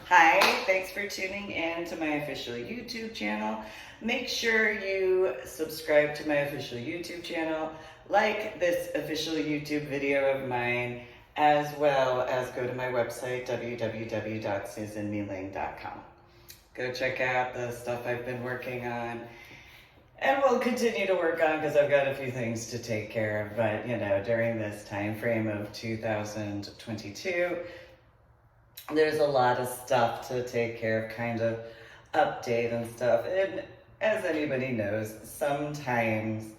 Hi, thanks for tuning in to my official YouTube channel. Make sure you subscribe to my official YouTube channel, like this official YouTube video of mine, as well as go to my website, www.susanmeeling.com. Go check out the stuff I've been working on, and will continue to work on because I've got a few things to take care of. But, you know, during this time frame of 2022, there's a lot of stuff to take care of, kind of update and stuff. And as anybody knows, sometimes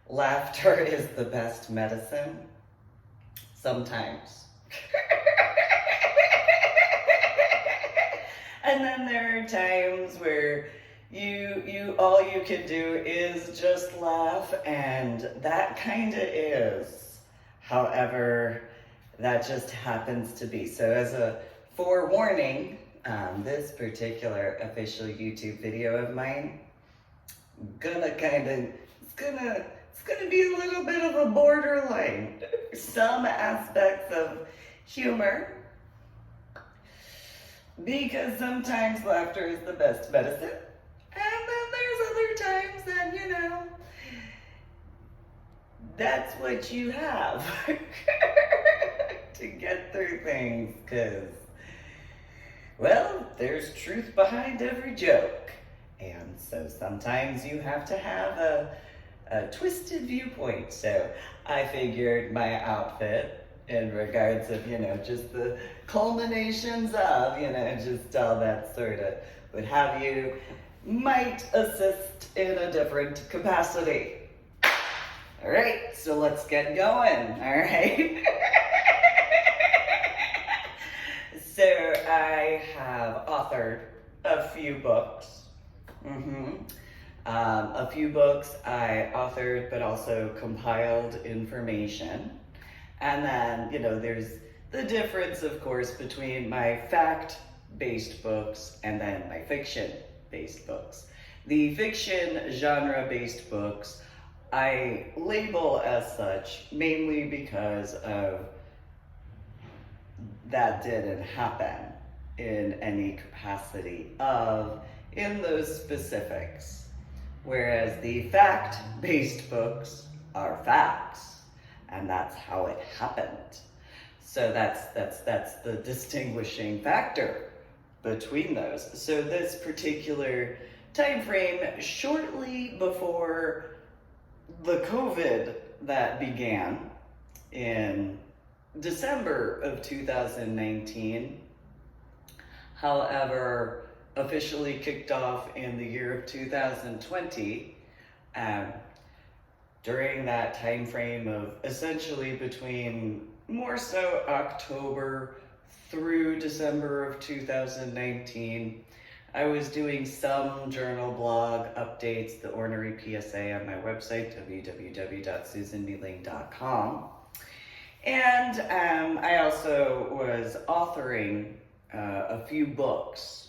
laughter is the best medicine. Sometimes. And then there are times where all you can do is just laugh, and that kind of is. However, that just happens to be. So as a forewarning, this particular official YouTube video of mine, it's gonna be a little bit of a borderline. Some aspects of humor, because sometimes laughter is the best medicine. And then there's other times that, you know, that's what you have to get through things, because, well, there's truth behind every joke. And so sometimes you have to have a twisted viewpoint. So I figured my outfit, in regards of, you know, just the culminations of, you know, just all that sort of, would have you might assist in a different capacity. All right, so let's get going, all right? So I have authored a few books. A few books I authored, but also compiled information. And then, you know, there's the difference, of course, between my fact-based books and then my fiction-based books. The fiction genre-based books I label as such mainly because of that didn't happen in any capacity of in those specifics. Whereas the fact-based books are facts, and that's how it happened. So that's the distinguishing factor between those. So this particular time frame, shortly before the COVID that began in December of 2019, however, officially kicked off in the year of 2020, during that time frame of essentially between more so October through December of 2019, I was doing some journal blog updates, the ornery PSA on my website, www.susanmeeling.com. And I also was authoring a few books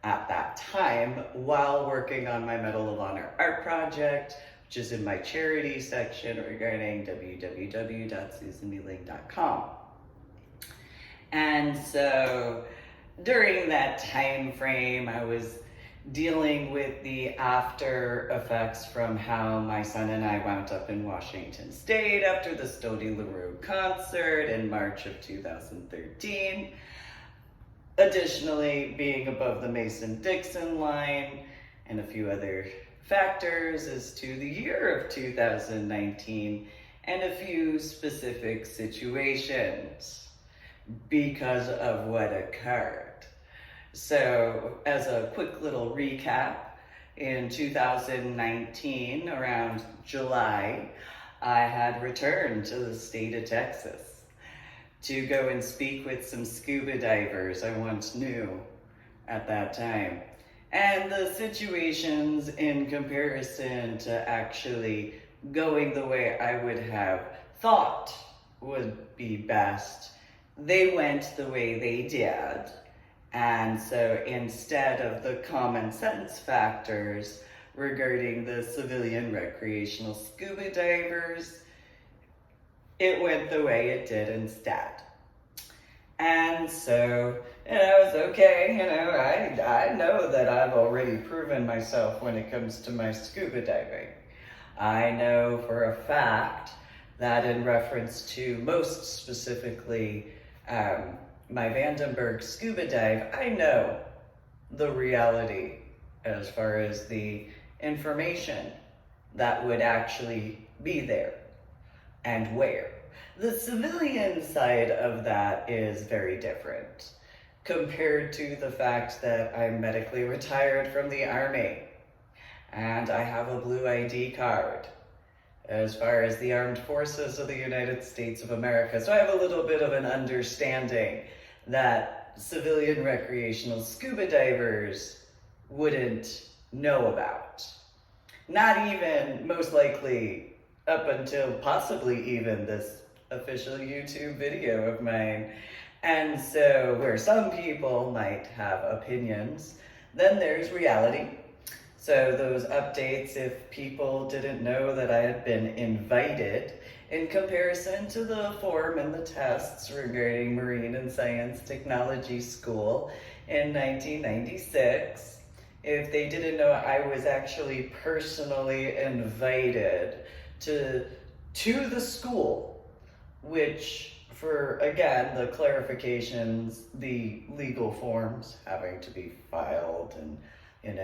at that time while working on my Medal of Honor art project, which is in my charity section regarding www.susanmeeling.com. And so during that time frame, I was dealing with the after effects from how my son and I wound up in Washington State after the Stody LaRue concert in March of 2013. Additionally, being above the Mason-Dixon line and a few other factors as to the year of 2019 and a few specific situations because of what occurred. So as a quick little recap, in 2019, around July, I had returned to the state of Texas to go and speak with some scuba divers I once knew at that time. And the situations in comparison to actually going the way I would have thought would be best, they went the way they did. And so instead of the common sense factors regarding the civilian recreational scuba divers, it went the way it did instead. And And so, it's okay, I know that I've already proven myself when it comes to my scuba diving. I know for a fact that in reference to most specifically my Vandenberg scuba dive, I know the reality as far as the information that would actually be there and where. The civilian side of that is very different compared to the fact that I'm medically retired from the Army and I have a blue ID card as far as the Armed Forces of the United States of America. So I have a little bit of an understanding that civilian recreational scuba divers wouldn't know about. Not even, most likely, up until possibly even this official YouTube video of mine. And so where some people might have opinions, then there's reality. So those updates, if people didn't know that I had been invited in comparison to the form and the tests regarding Marine and Science Technology School in 1996, if they didn't know I was actually personally invited to the school, which for, again, the clarifications, the legal forms having to be filed and, in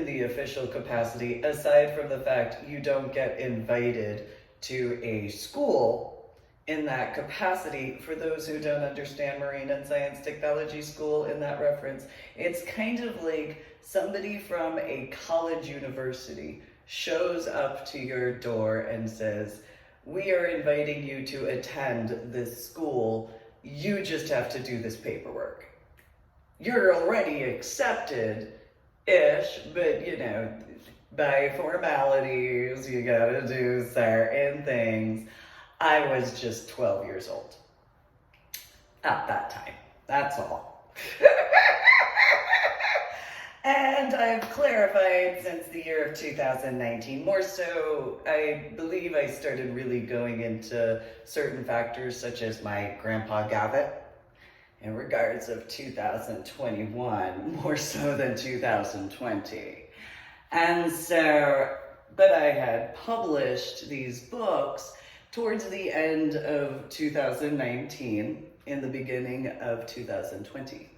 the official capacity, aside from the fact you don't get invited to a school in that capacity. For those who don't understand Marine and Science Technology School in that reference, it's kind of like somebody from a college university shows up to your door and says, "We are inviting you to attend this school. You just have to do this paperwork. You're already accepted-ish, but by formalities, you gotta do certain things." I was just 12 years old at that time. That's all. And I've clarified since the year of 2019. More so, I believe I started really going into certain factors such as my grandpa Gavitt in regards of 2021, more so than 2020. And so, but I had published these books towards the end of 2019, in the beginning of 2020,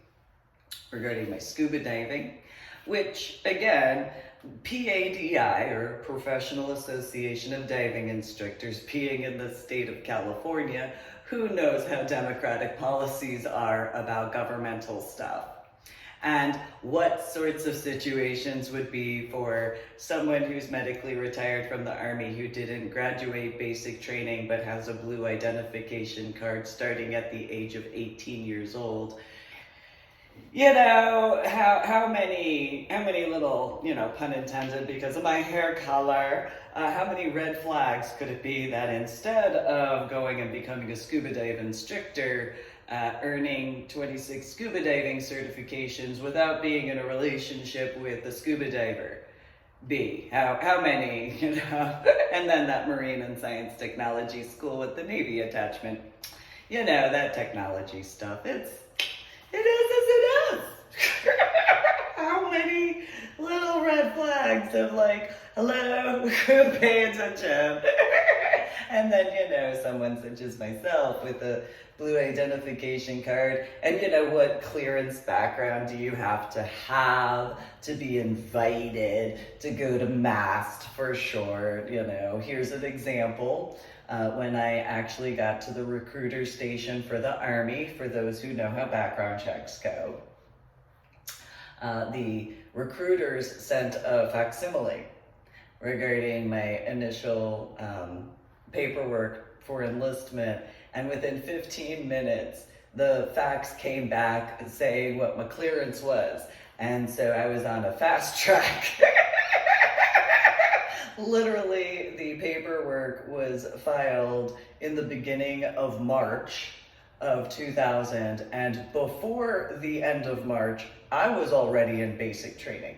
regarding my scuba diving, which again, PADI, or Professional Association of Diving Instructors, being in the state of California, who knows how democratic policies are about governmental stuff. And what sorts of situations would be for someone who's medically retired from the Army who didn't graduate basic training but has a blue identification card starting at the age of 18 years old. How many little, pun intended, because of my hair color, how many red flags could it be that instead of going and becoming a scuba dive instructor, earning 26 scuba diving certifications without being in a relationship with a scuba diver? How many, and then that Marine and Science Technology School with the Navy attachment. That technology stuff, it is as it is. How many little red flags of hello, pay attention. And then, someone such as myself with a blue identification card, and what clearance background do you have to be invited to go to MAST for sure? Here's an example. When I actually got to the recruiter station for the Army, for those who know how background checks go, the recruiters sent a facsimile regarding my initial paperwork for enlistment, and within 15 minutes, the fax came back saying what my clearance was, and so I was on a fast track. Literally, the paperwork was filed in the beginning of March of 2000, and before the end of March, I was already in basic training.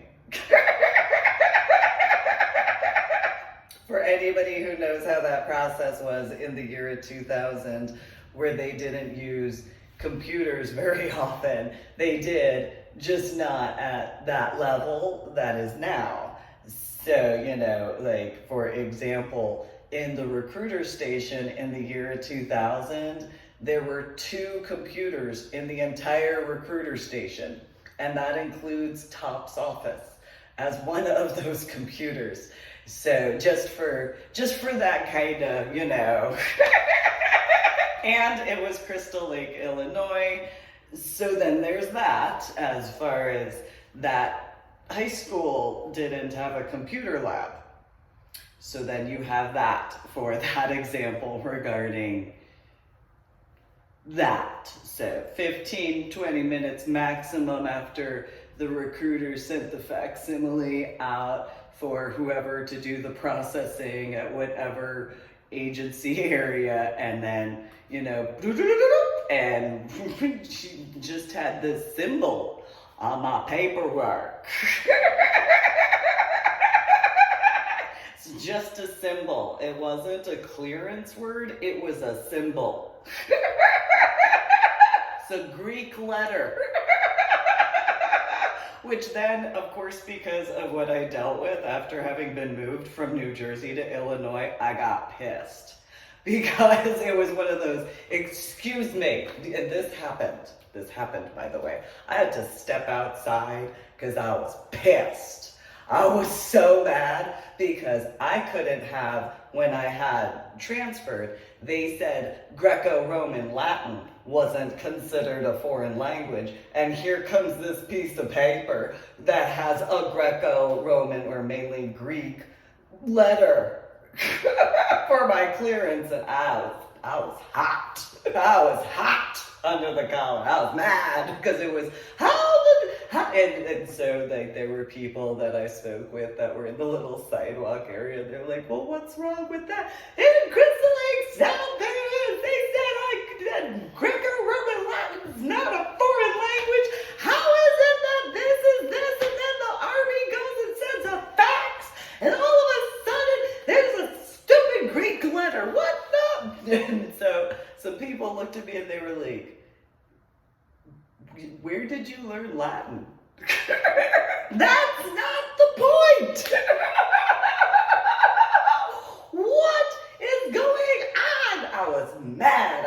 For anybody who knows how that process was in the year of 2000, where they didn't use computers very often. They did, just not at that level that is now. So, you know, like, for example, in the recruiter station in the year 2000, there were 2 computers in the entire recruiter station, and that includes Top's office as one of those computers. So just for that kind of, you know. And it was Crystal Lake, Illinois. So then there's that, as far as that high school didn't have a computer lab. So then you have that for that example regarding that. So 15, 20 minutes maximum after the recruiter sent the facsimile out for whoever to do the processing at whatever agency area, and then, you know, and she just had this symbol on my paperwork. It's just a symbol. It wasn't a clearance word, it was a symbol. It's a Greek letter. Which then, of course, because of what I dealt with after having been moved from New Jersey to Illinois, I got pissed. Because it was one of those, excuse me, and this happened, by the way. I had to step outside because I was pissed. I was so mad because I couldn't have, when I had transferred, they said Greco-Roman Latin wasn't considered a foreign language. And here comes this piece of paper that has a Greco-Roman, or mainly Greek, letter for my clearance. And I was hot. I was hot under the collar. I was mad because it was, and so like, there were people that I spoke with that were in the little sidewalk area. They're like, well, what's wrong with that? In Crystal Lake, South Bend, they said Greco-Roman Latin is not a foreign language. How is it that this is this, and then the Army goes and sends a fax, and all of a sudden there's a stupid Greek letter? What the? And so some people looked at me and they were like, where did you learn Latin? That's not the point! What is going on? I was mad.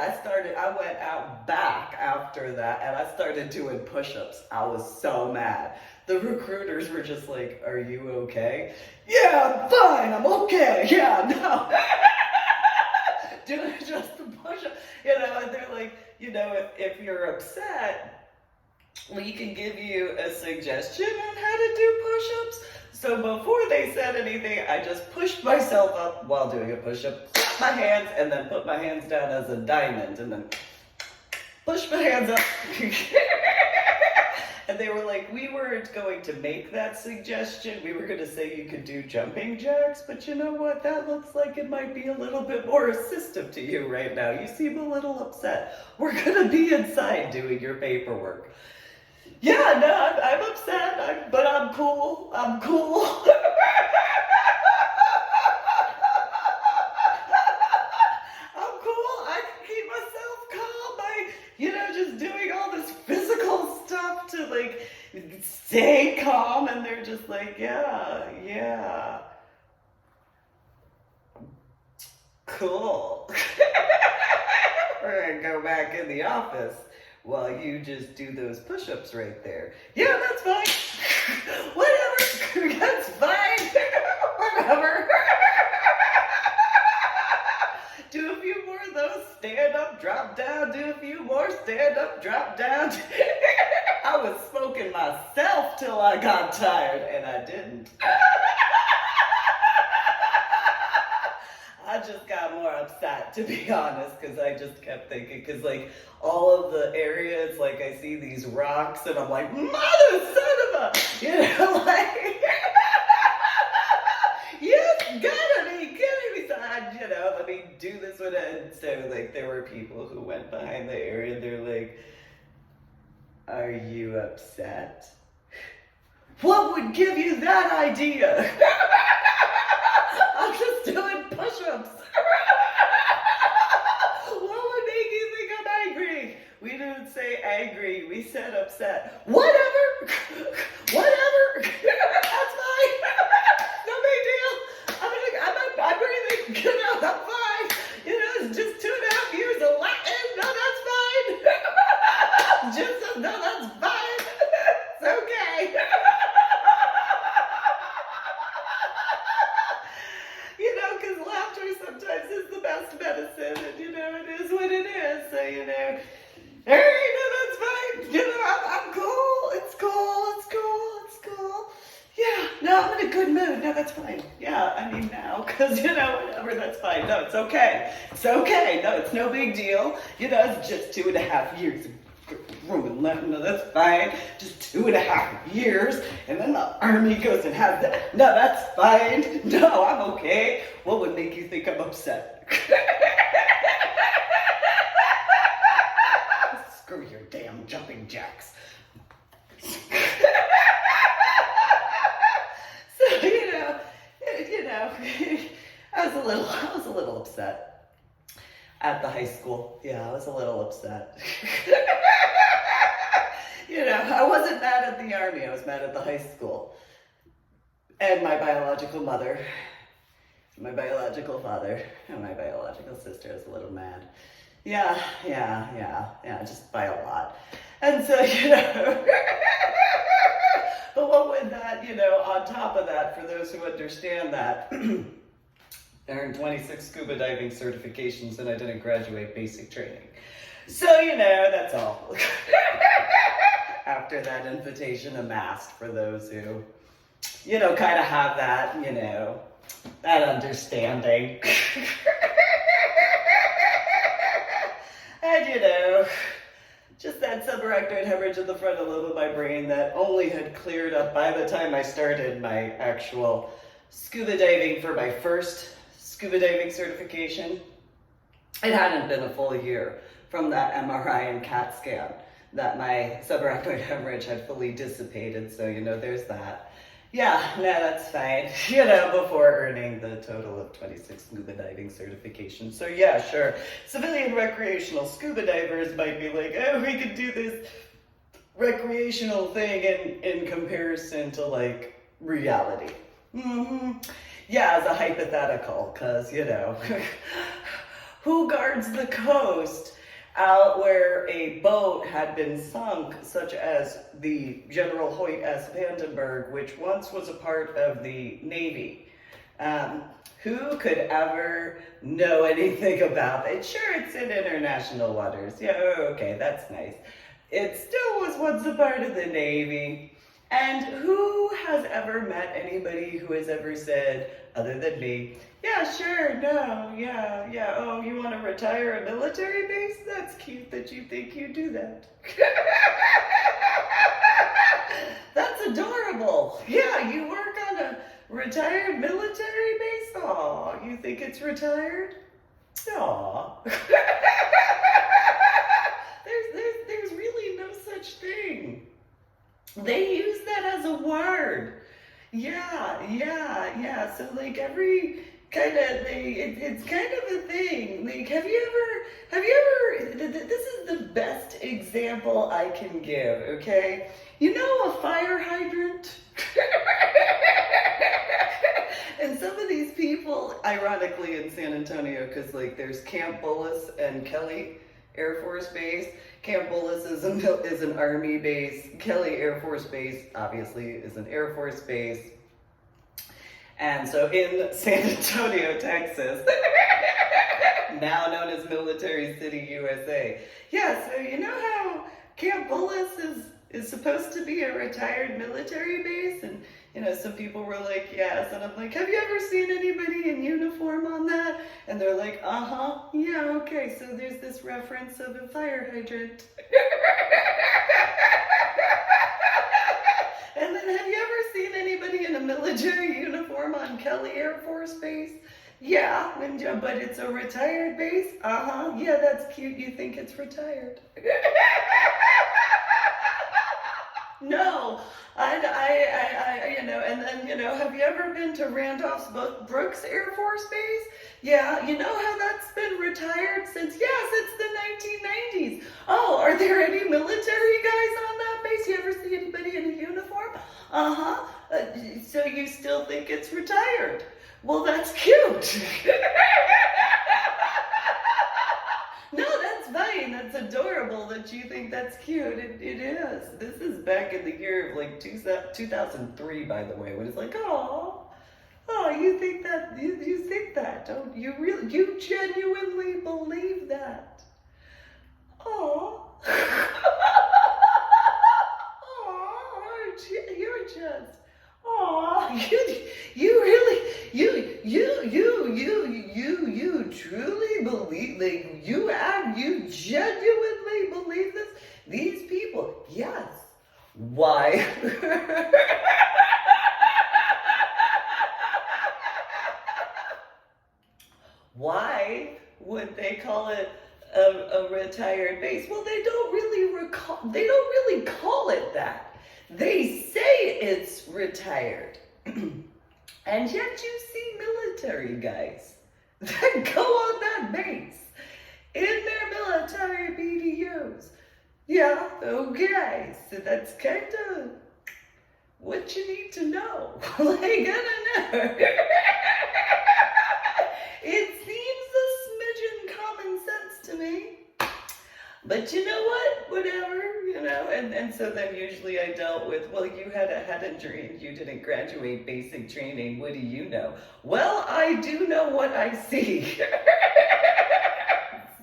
I went out back after that and I started doing push-ups. I was so mad. The recruiters were just like, are you okay? Yeah, I'm fine, I'm okay. Yeah, no. Doing just the push-up. You know, and they're like, you know, if you're upset, we can give you a suggestion on how to do push-ups. So before they said anything, I just pushed myself up while doing a push-up, clapped my hands, and then put my hands down as a diamond, and then pushed my hands up. And they were like, we weren't going to make that suggestion. We were going to say you could do jumping jacks, but you know what? That looks like it might be a little bit more assistive to you right now. You seem a little upset. We're going to be inside doing your paperwork. Yeah, no, I'm upset, but I'm cool. I'm cool. I'm cool. I can keep myself calm by, you know, just doing all this physical stuff to, like, stay calm. And they're just like, yeah. Cool. We're gonna go back in the office while you just do those push-ups right there. Yeah, that's fine. Whatever. That's fine. Whatever. Do a few more of those. Stand up, drop down. Do a few more. Stand up, drop down. I was smoking myself till I got tired, and I didn't. I just got more upset, to be honest, because I just kept thinking, because, like, all of the areas, like, I see these rocks, and I'm like, mother son of a, you know, like, you gotta be kidding me. So I, you know, let me do this with it. And so, like, there were people who went behind the area, and they're like, are you upset? What would give you that idea? I'm just doing push-ups. What would make you think I'm angry? We didn't I agree. We said upset. Whatever. Whatever. That's fine. No big deal. I'm breathing. You know, I'm fine. You know, it's just 2.5 years of Latin. No, that's fine. No, that's fine. It's okay. You know, because laughter sometimes is the best medicine, and you know, it is what it is. So, you know, hey, no, that's fine. You know, I'm cool. It's cool. It's cool. It's cool. Yeah, no, I'm in a good mood. No, that's fine. Yeah, I mean now, because, you know, whatever, that's fine. No, it's okay. It's okay. No, it's no big deal. You know, it's just 2.5 years of ruin left. No, that's fine. Just 2.5 years. And then the army goes and has that. No, that's fine. No, I'm okay. What would make you think I'm upset? Screw your damn jumping jacks. So, you know, I was a little upset at the high school. Yeah, I was a little upset. You know, I wasn't mad at the army. I was mad at the high school. And my biological mother, my biological father, and my biological sister. I was a little mad. Yeah, just by a lot. And so, you know, but what would that, you know, on top of that, for those who understand that, I earned 26 scuba diving certifications and I didn't graduate basic training. So, you know, that's all. After that invitation amassed for those who, you know, kind of have that, you know, that understanding. And, you know, just that subarachnoid hemorrhage in the frontal lobe of my brain that only had cleared up by the time I started my actual scuba diving for my first scuba diving certification. It hadn't been a full year from that MRI and CAT scan that my subarachnoid hemorrhage had fully dissipated. So, you know, there's that. Yeah, no, that's fine. You know, before earning the total of 26 scuba diving certifications. So yeah, sure. Civilian recreational scuba divers might be like, oh, we could do this recreational thing in comparison to like reality. Yeah, as a hypothetical, because, you know, who guards the coast out where a boat had been sunk, such as the General Hoyt S. Vandenberg, which once was a part of the Navy? Who could ever know anything about it? Sure, it's in international waters. Yeah, okay, that's nice. It still was once a part of the Navy. And who has ever met anybody who has ever said, other than me, yeah, sure, no, yeah, oh, you want to retire a military base? That's cute that you think you do that. That's adorable. Yeah, you work on a retired military base? Aw, you think it's retired? Aw. There's really no such thing. They use that as a word. Yeah. So like every kind of thing, it's kind of a thing. Like, have you ever, this is the best example I can give, okay? You know a fire hydrant? And some of these people, ironically in San Antonio, because like there's Camp Bullis and Kelly Air Force Base. Camp Bullis is an Army base. Kelly Air Force Base, obviously, is an Air Force base. And so in San Antonio, Texas, now known as Military City, USA. Yeah, so you know how Camp Bullis is supposed to be a retired military base? And, you know, some people were like, yes. And I'm like, have you ever seen anybody in uniform on that? And they're like, yeah, okay. So there's this reference of a fire hydrant. And then have you ever seen anybody in a military uniform on Kelly Air Force Base? Yeah, but it's a retired base? Yeah, that's cute. You think it's retired? No, I, you know, and then, you know, have you ever been to Randolph Brooks Air Force Base? Yeah, you know how that's been retired since, yes, it's the 1990s. Oh, are there any military guys on that base? You ever see anybody in a uniform? Uh-huh. So you still think it's retired? Well, that's cute. No, that's fine. That's adorable that you think that's cute. It is. This is back in the year of like 2003, by the way, when it's like, oh, you think that? You think that? Don't you? Really? You genuinely believe that? Oh. Oh, you're just. Oh, you really, you truly believe, like, you genuinely believe this? These people, yes. Why? Why would they call it a retired base? Well, they don't really call it that. They say it's retired. And yet you see military guys that go on that base in their military BDUs. Yeah, okay. So that's kind of what you need to know. Like, I don't know. It seems a smidgen common sense to me. But you know what? Whatever, and so then usually I dealt with, well, you hadn't trained, you didn't graduate basic training, what do you know? Well, I do know what I see. This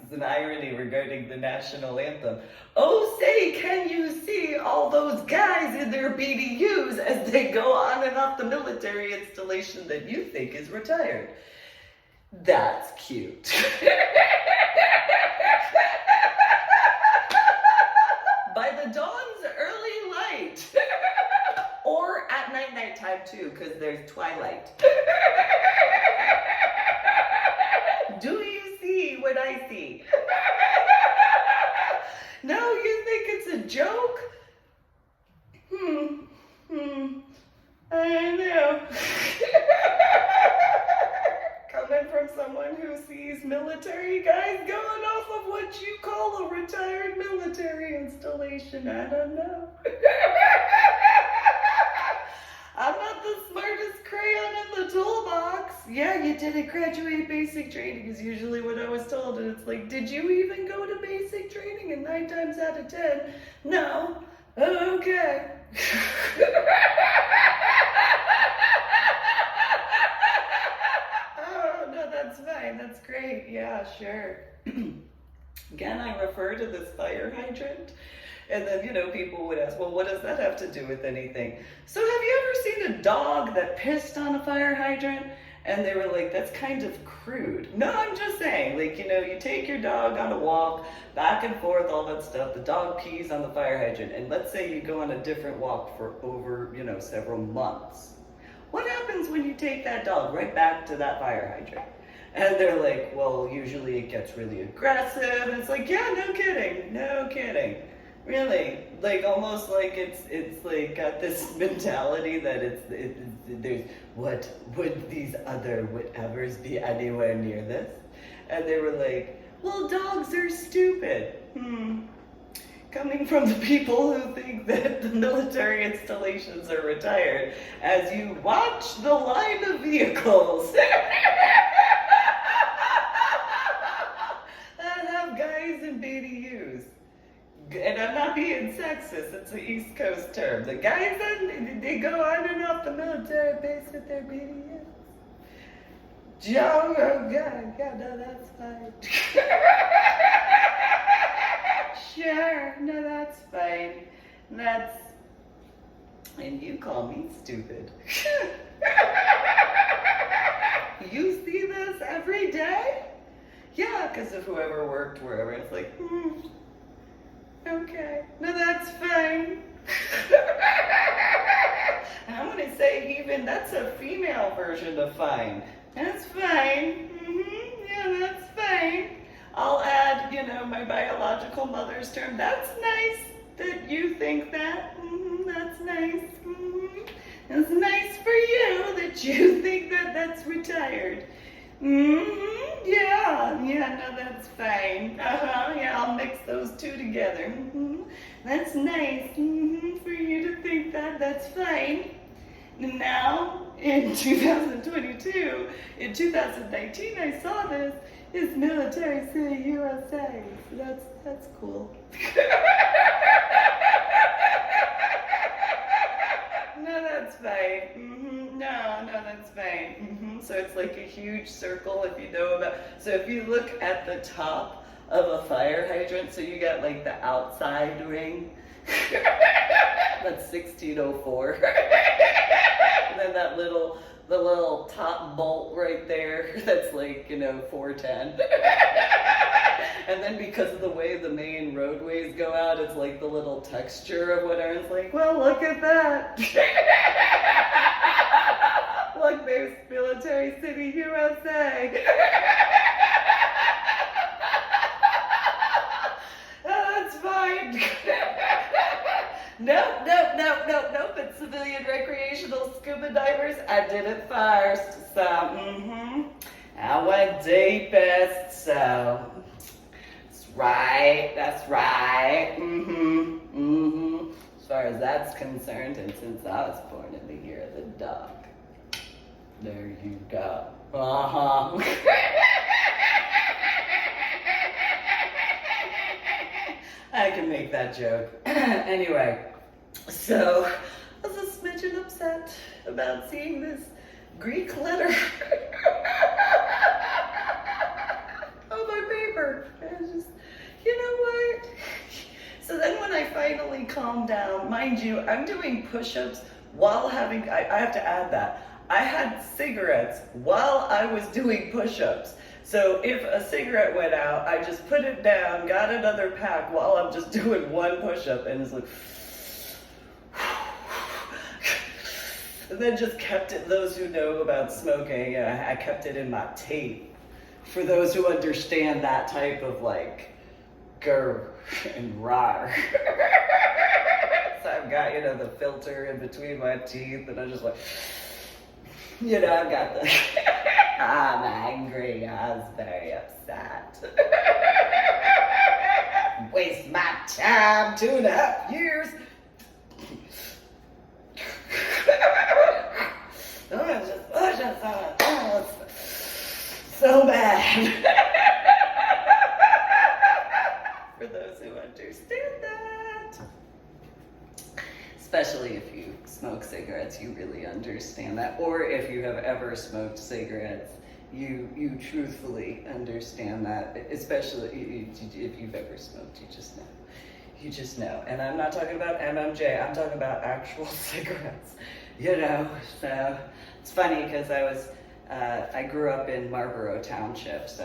is an irony regarding the National Anthem. Oh, say, can you see all those guys in their BDUs as they go on and off the military installation that you think is retired? That's cute. By the dawn's early light. Or at nighttime too, because there's twilight. Do you see what I see? No, you think it's a joke? I don't know. Coming from someone who sees military guys going off of what you call a retired military installation, I don't know. I'm not the smartest crayon in the toolbox. Yeah, you didn't graduate basic training is usually what I was told, and it's like, did you even go to basic training? And 9 times out of 10, no. Oh, okay. Oh, no, that's fine. That's great. Yeah, sure. Again, I refer to this fire hydrant. And then, people would ask, well, what does that have to do with anything? So have you ever seen a dog that pissed on a fire hydrant? And they were like, that's kind of crude. No, I'm just saying, like, you take your dog on a walk, back and forth, all that stuff. The dog pees on the fire hydrant. And let's say you go on a different walk for over, several months. What happens when you take that dog right back to that fire hydrant? And they're like, well, usually it gets really aggressive. And it's like, yeah, no kidding. Really, like almost like it's like got this mentality that there's, what would these other whatevers be anywhere near this? And they were like, well, dogs are stupid. Coming from the people who think that the military installations are retired, as you watch the line of vehicles that have guys in BDUs. And I'm not being sexist, it's an East Coast term. The guys, they go on and off the military base with their BDUs. Joe, oh God, no, that's fine. Sure, no, that's fine. And you call me stupid. You see this every day? Yeah, because of whoever worked wherever, it's like, okay, no, that's fine. And I'm going to say even that's a female version of fine. That's fine. Yeah, that's fine. I'll add, my biological mother's term. That's nice that you think that. That's nice. It's nice for you that you think that that's retired. Yeah, no, that's fine. Yeah, I'll mix those two together. That's nice for you to think that. That's fine. Now, in 2022, in 2019, I saw this. It's Military City, USA. So that's cool. No, that's fine. No, that's fine. So it's like a huge circle if you know about. So if you look at the top of a fire hydrant, so you got like the outside ring. That's 1604. And then the little top bolt right there, that's like, 410. And then because of the way the main roadways go out, it's like the little texture of whatever. It's like, well, look at that. Look, there's Military City, USA. That's fine. Nope. It's civilian recreational scuba divers. I did it first. So, I went deepest. So, that's right. As far as that's concerned, and since I was born in the year of the dog, there you go. I can make that joke. Anyway, so I was a smidgen upset about seeing this Greek letter on my paper. I was just, you know what? So then when I finally calmed down, mind you, I'm doing push-ups while having, I have to add that, I had cigarettes while I was doing push-ups. So if a cigarette went out, I just put it down, got another pack while I'm just doing one push-up, and it's like, and then just kept it. Those who know about smoking, I kept it in my tape. For those who understand that type of like, grr and rar. So I've got, the filter in between my teeth, and I'm just like, I've got the, I'm angry, I was very upset. Waste my time, 2.5 years. So bad. For those who understand that. Especially if you smoke cigarettes, you really understand that. Or if you have ever smoked cigarettes, you truthfully understand that. Especially if you've ever smoked, you just know. You just know. And I'm not talking about MMJ, I'm talking about actual cigarettes. So it's funny because I grew up in Marlboro Township, so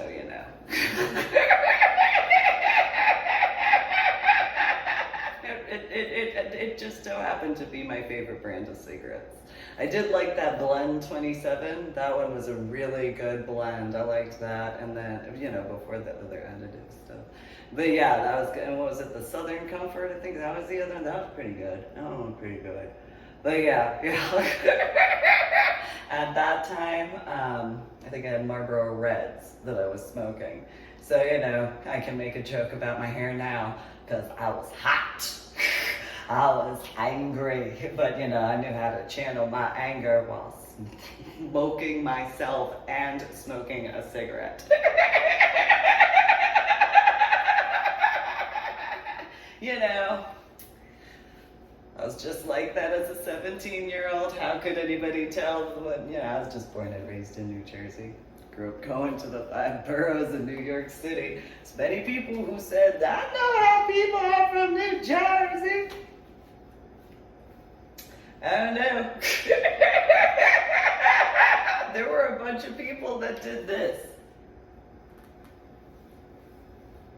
It just so happened to be my favorite brand of cigarettes. I did like that Blend 27. That one was a really good blend. I liked that. And then, before the other additive stuff. But yeah, that was good. And what was it? The Southern Comfort? I think that was the other one. That was pretty good. That one was pretty good. But yeah. At that time, I think I had Marlboro Reds that I was smoking. So, I can make a joke about my hair now because I was hot. I was angry, but I knew how to channel my anger while smoking myself and smoking a cigarette. I was just like that as a 17-year-old. How could anybody tell? I was just born and raised in New Jersey. Grew up going to the 5 boroughs in New York City. There's many people who said, I know how people are from New Jersey. I don't know. There were a bunch of people that did this.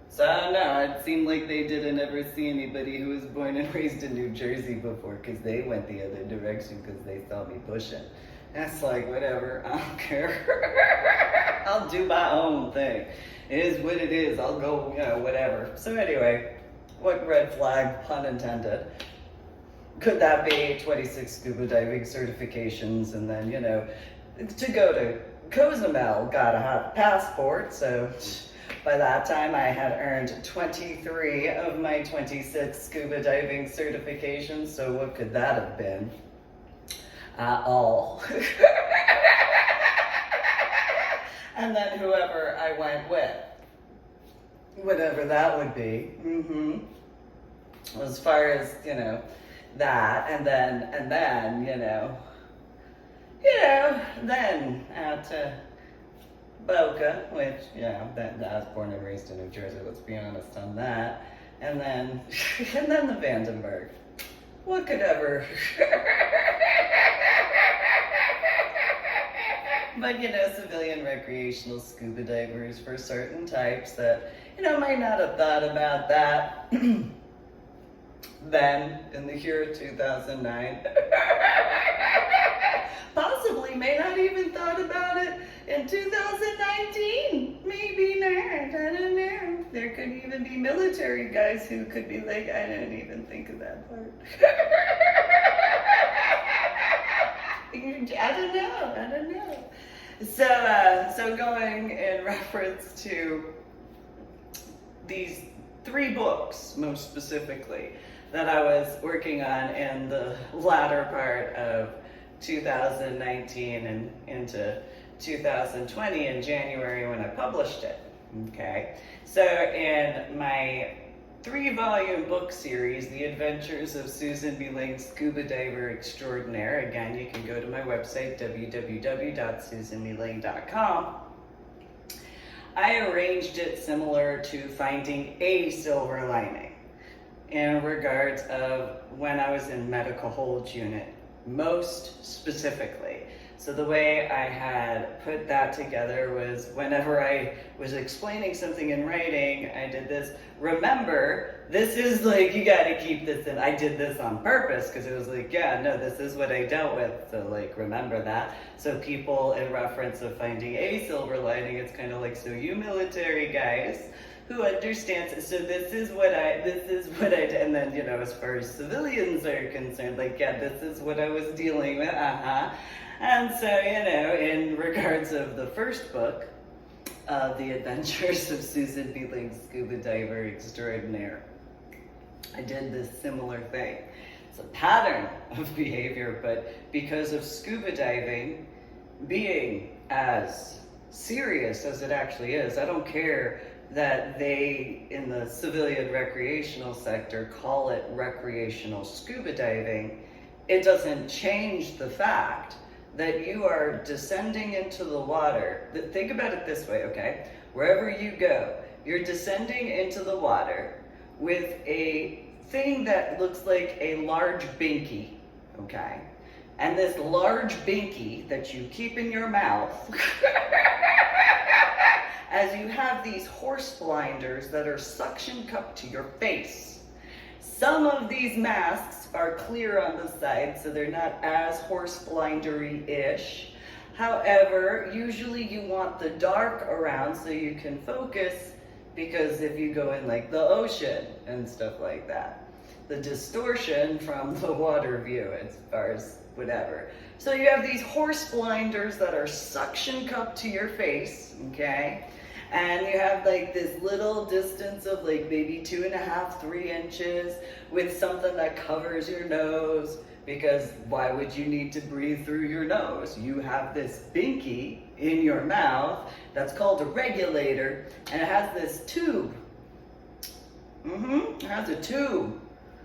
So I don't know, it seemed like they didn't ever see anybody who was born and raised in New Jersey before, because they went the other direction because they saw me pushing. That's like, whatever, I don't care. I'll do my own thing. It is what it is, I'll go, whatever. So anyway, what red flag, pun intended, could that be 26 scuba diving certifications and then, to go to Cozumel got a passport, so by that time I had earned 23 of my 26 scuba diving certifications, so what could that have been? All. And then whoever I went with, whatever that would be. As far as, that, and then, then out to Boca, which, that I was born and raised in New Jersey, let's be honest on that. And then, and then the Vandenberg. What could ever... But, civilian recreational scuba divers for certain types that, might not have thought about that then in the year 2009. Possibly may not even thought about it in 2019. Maybe not. I don't know. There could even be military guys who could be like, I didn't even think of that part. I don't know. So going in reference to these 3 books, most specifically, that I was working on in the latter part of 2019 and into 2020 in January when I published it. Okay, so in my 3-volume book series, The Adventures of Susan MeeLing, SCUBA Diver Extraordinaire. Again, you can go to my website, www.susanmeeling.com. I arranged it similar to finding a silver lining in regards of when I was in medical hold unit, most specifically. So the way I had put that together was whenever I was explaining something in writing, I did this. Remember, this is like, you got to keep this in. I did this on purpose because it was like, yeah, no, this is what I dealt with. So like, remember that. So people in reference of finding a silver lining, it's kind of like, so you military guys who understands, so this is what I did. And then, as far as civilians are concerned, like, yeah, this is what I was dealing with. And so, in regards of the first book, The Adventures of Susan MeeLing, SCUBA Diver Extraordinaire, I did this similar thing. It's a pattern of behavior, but because of scuba diving being as serious as it actually is, I don't care that they, in the civilian recreational sector, call it recreational scuba diving. It doesn't change the fact that you are descending into the water. Think about it this way, okay? Wherever you go, you're descending into the water with a thing that looks like a large binky, okay? And this large binky that you keep in your mouth, as you have these horse blinders that are suction cupped to your face. Some of these masks are clear on the side, so they're not as horse blindery-ish. However, usually you want the dark around so you can focus, because if you go in like the ocean and stuff like that, the distortion from the water view as far as whatever. So you have these horse blinders that are suction cupped to your face, okay? And you have like this little distance of like maybe 2.5, 3 inches with something that covers your nose, because why would you need to breathe through your nose? You have this binky in your mouth that's called a regulator, and it has this tube. It has a tube.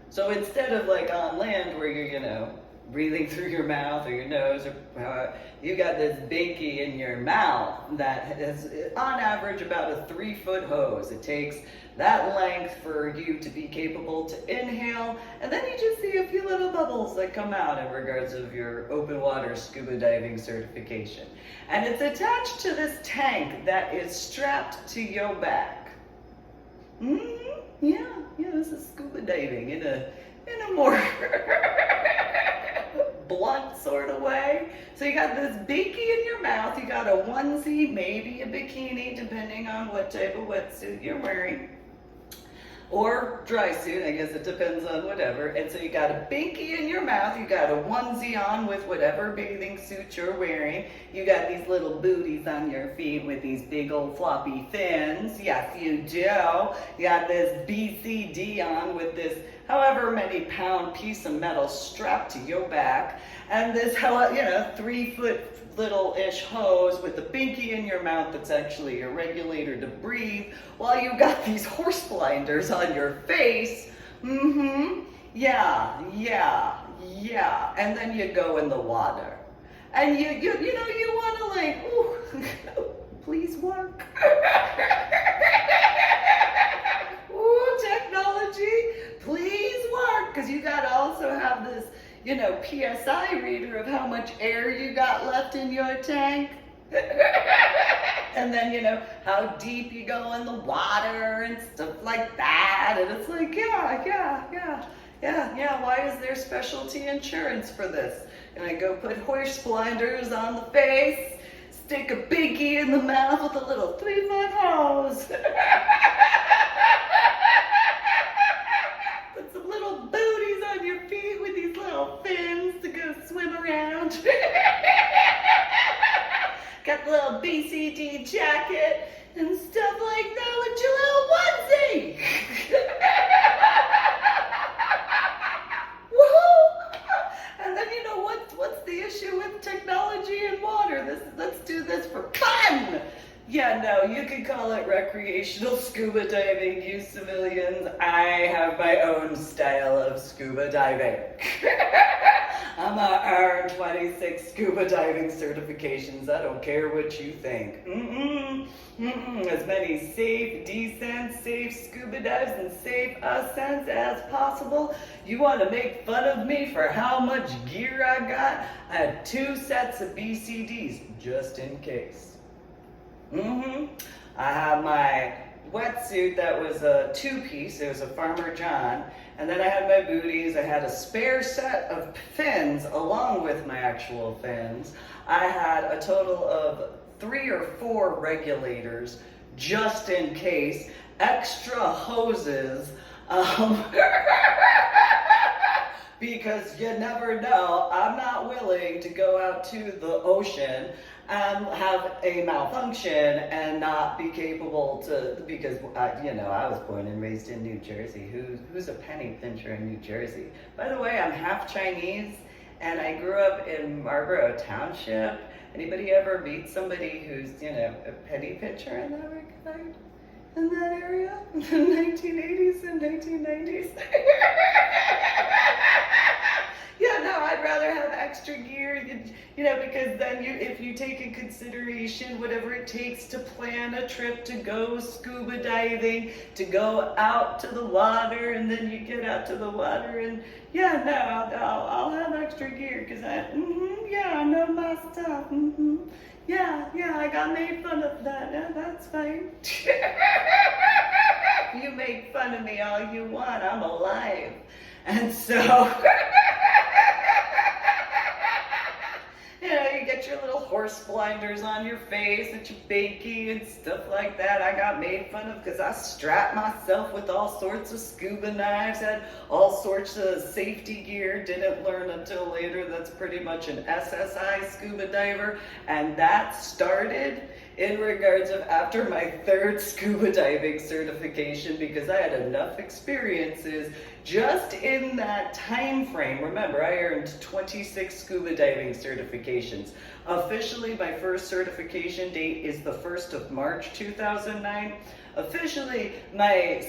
So instead of like on land where you're, breathing through your mouth or your nose, or you got this binky in your mouth that is on average about a 3-foot hose. It takes that length for you to be capable to inhale, and then you just see a few little bubbles that come out in regards of your open water scuba diving certification. And it's attached to this tank that is strapped to your back. Yeah, this is scuba diving in a more blunt sort of way. So you got this binky in your mouth, you got a onesie, maybe a bikini, depending on what type of wetsuit you're wearing. or dry suit, I guess it depends on whatever. And so you got a binky in your mouth, you got a onesie on with whatever bathing suit you're wearing, you got these little booties on your feet with these big old floppy fins, yes you do. You got this BCD on with this however many pound piece of metal strapped to your back, and this 3-foot little-ish hose with the binky in your mouth that's actually a regulator to breathe, while you got these horse blinders on your face. Yeah. And then you go in the water. And you want to like, ooh, please work. Ooh, technology, please work. Because you got to also have this PSI reader of how much air you got left in your tank. And then, how deep you go in the water and stuff like that. And it's like, yeah, why is there specialty insurance for this? And I go put horse blinders on the face, stick a binky in the mouth with a little 3-foot hose. Put some little booties on your feet with these little fins to go swim around. Got the little BCD jacket and stuff like that with your little onesie. Woohoo! And then what's the issue with technology and water? Let's do this for fun. Yeah, no, you could call it recreational scuba diving, you civilians. I have my own style of scuba diving. I'm gonna earn 26 scuba diving certifications. I don't care what you think. As many safe descents, safe scuba dives, and safe ascents as possible. You want to make fun of me for how much gear I got? I had 2 sets of BCDs, just in case. I have my wetsuit that was a 2-piece. It was a Farmer John. And then I had my booties. I had a spare set of fins along with my actual fins. I had a total of 3 or 4 regulators just in case. Extra hoses. Because you never know. I'm not willing to go out to the ocean and have a malfunction and not be capable to, because I was born and raised in New Jersey. Who's a penny pincher in New Jersey? By the way, I'm half Chinese and I grew up in Marlborough Township. Anybody ever meet somebody who's, a penny pincher in that regard? In that area? In the 1980s and 1990s? Yeah, no, I'd rather have extra gear, because then if you take in consideration whatever it takes to plan a trip to go scuba diving, to go out to the water, and then you get out to the water, and I'll have extra gear, because I know my stuff. Yeah, I got made fun of that. Yeah, that's fine. You make fun of me all you want. I'm alive. And so, you get your little horse blinders on your face and your binky and stuff like that. I got made fun of because I strapped myself with all sorts of scuba knives, had all sorts of safety gear. Didn't learn until later that's pretty much an SSI scuba diver. And that started in regards of after my 3rd scuba diving certification, because I had enough experiences just in that time frame. Remember, I earned 26 scuba diving certifications. Officially, my first certification date is the 1st of March 2009. Officially, my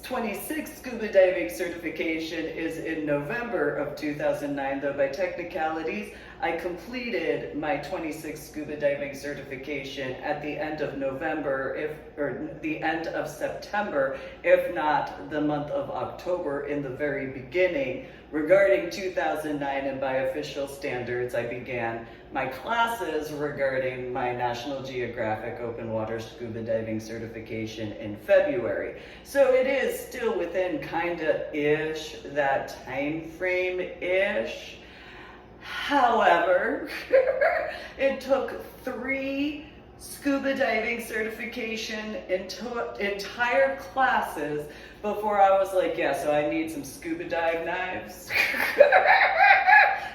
26th scuba diving certification is in November of 2009, though by technicalities, I completed my 26th scuba diving certification at the end of November, or the end of September, if not the month of October in the very beginning. Regarding 2009, and by official standards, I began my classes regarding my National Geographic open water scuba diving certification in February. So it is still within kinda-ish, that time frame-ish. However, it took 3 scuba diving certification, entire classes before I was like, yeah, so I need some scuba dive knives.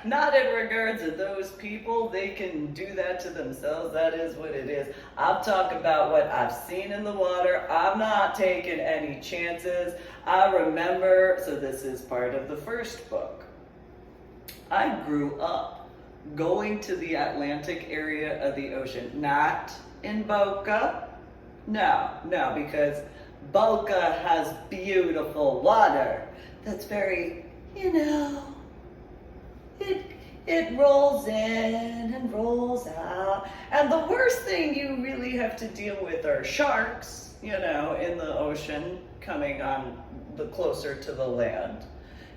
Not in regards to those people, they can do that to themselves, that is what it is. I'm talking about what I've seen in the water. I'm not taking any chances. I remember, so this is part of the first book. I grew up going to the Atlantic area of the ocean, not in Boca. No, because Boca has beautiful water that's very, it rolls in and rolls out. And the worst thing you really have to deal with are sharks, in the ocean coming on the closer to the land.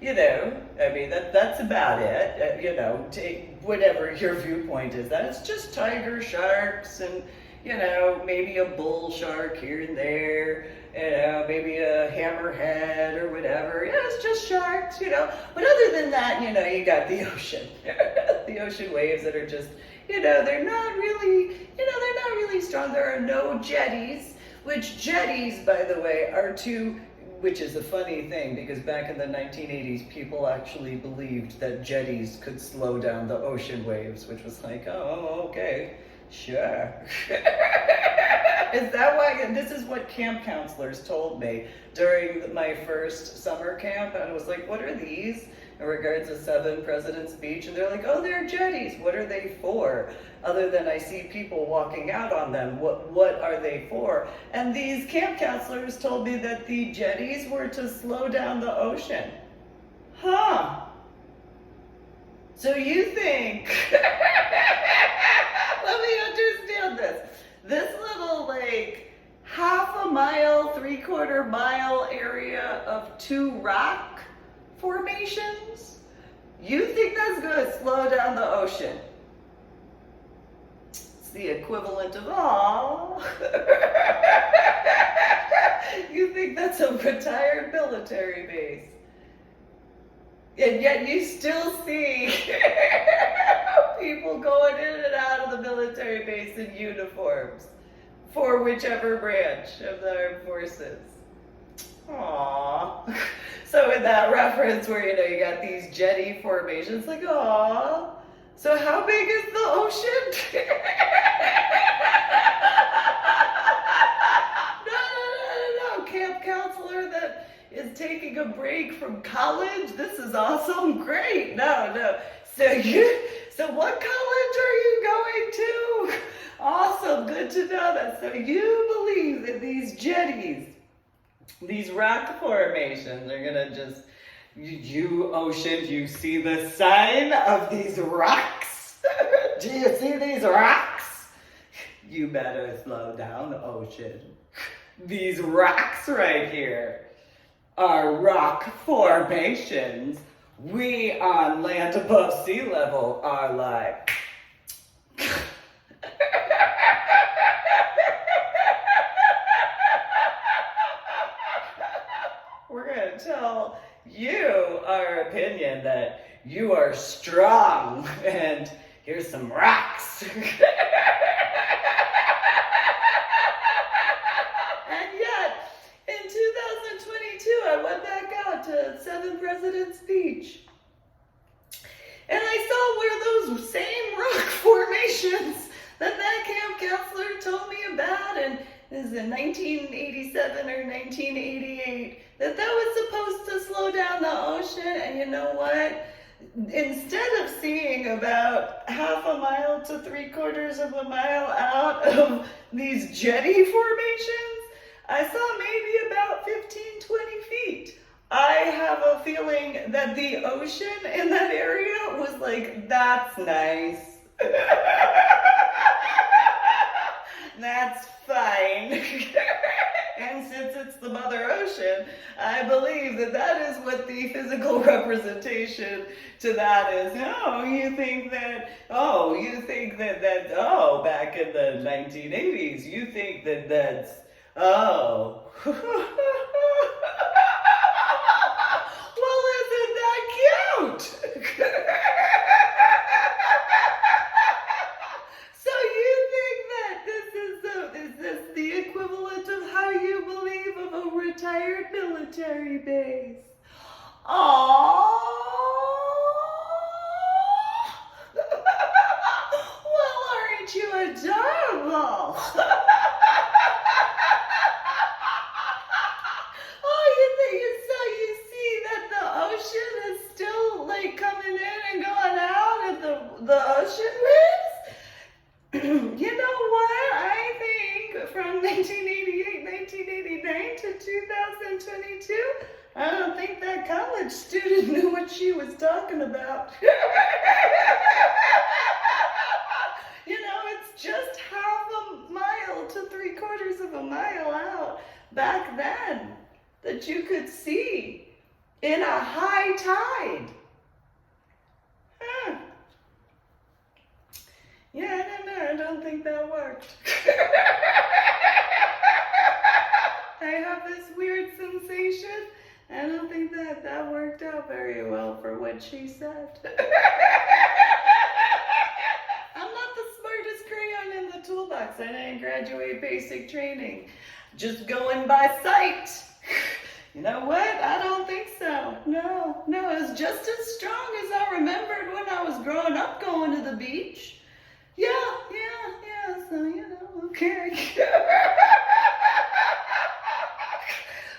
That's about it. Take whatever your viewpoint is. That it's just tiger sharks and, maybe a bull shark here and there, maybe a hammerhead or whatever. Yeah, it's just sharks, But other than that, you got the ocean. The ocean waves that are just, they're not really strong. There are no jetties, which jetties, by the way, are which is a funny thing, because back in the 1980s, people actually believed that jetties could slow down the ocean waves, which was like, oh, okay, sure. Is that why? And this is what camp counselors told me during my first summer camp. And I was like, what are these? In regards to 7 President's Beach. And they're like, oh, they're jetties. What are they for? Other than I see people walking out on them, what are they for? And these camp counselors told me that the jetties were to slow down the ocean. Huh. So you think, let me understand this. This little half a mile, 3/4 mile area of 2 rock formations, you think that's going to slow down the ocean? It's the equivalent of all. You think that's a retired military base. And yet you still see people going in and out of the military base in uniforms for whichever branch of the armed forces. Aww. So in that reference where, you got these jetty formations, like, aww. So how big is the ocean? No. Camp counselor that is taking a break from college. This is awesome. Great. No. So what college are you going to? Awesome. Good to know that. So you believe that these jetties, these rock formations are gonna just, you ocean, you see the sign of these rocks? Do you see these rocks? You better slow down, ocean. These rocks right here are rock formations. We on land above sea level are like, we're going to tell you our opinion that you are strong, and here's some rocks. And yet, in 2022, I went back out to 7 President's Beach, and I saw where those same rock formations that camp counselor told me about, and this is in 1987 or 1988, that was supposed to slow down the ocean. And you know what? Instead of seeing about half a mile to 3/4 of a mile out of these jetty formations, I saw maybe about 15-20 feet. I have a feeling that the ocean in that area was like, that's nice. That's fine. And since it's the Mother Ocean, I believe that is what the physical representation to that is. You think that, back in the 1980s, you think that's, well, isn't that cute? So you think that this is the ocean lives? You know what? I think from 1988, 1989 to 2022, I don't think that college student knew what she was talking about. You know, it's just half a mile to 3/4 of a mile out back then that you could see in a high tide. Huh. Yeah, I don't know. I don't think that worked. I have this weird sensation. I don't think that worked out very well for what she said. I'm not the smartest crayon in the toolbox. I didn't graduate basic training. Just going by sight. You know what? I don't think so. No, it's just as strong as I remembered when I was growing up going to the beach. Yeah, so, you know, okay.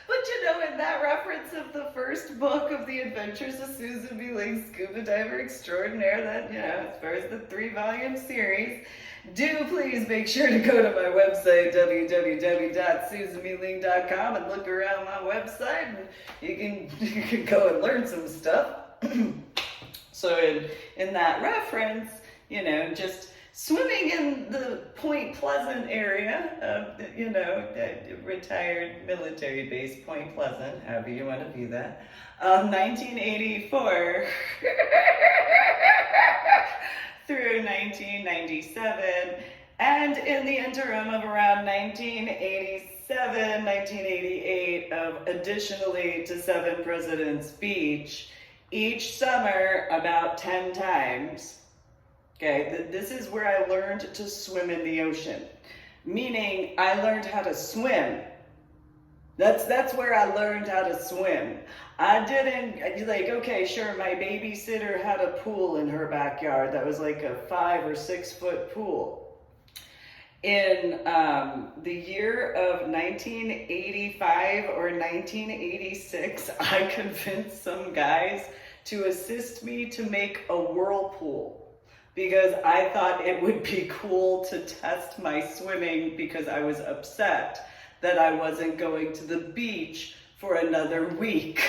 But you know, in that reference of the first book of the Adventures of Susan MeeLing, SCUBA Diver Extraordinaire, that, you know, as far as the 3-volume series, do please make sure to go to my website, www.susanmeeling.com, and look around my website, and you can go and learn some stuff. So in that reference, you know, just swimming in the Point Pleasant area of, you know, retired military base Point Pleasant, however you want to view that, 1984 through 1997, and in the interim of around 1987, 1988, additionally to 7 Presidents Beach, each summer about 10 times. Okay, this is where I learned to swim in the ocean, meaning I learned how to swim. That's where I learned how to swim. I didn't, like, okay, sure, my babysitter had a pool in her backyard that was like a 5 or 6 foot pool. In the year of 1985 or 1986, I convinced some guys to assist me to make a whirlpool, because I thought it would be cool to test my swimming, because I was upset that I wasn't going to the beach for another week.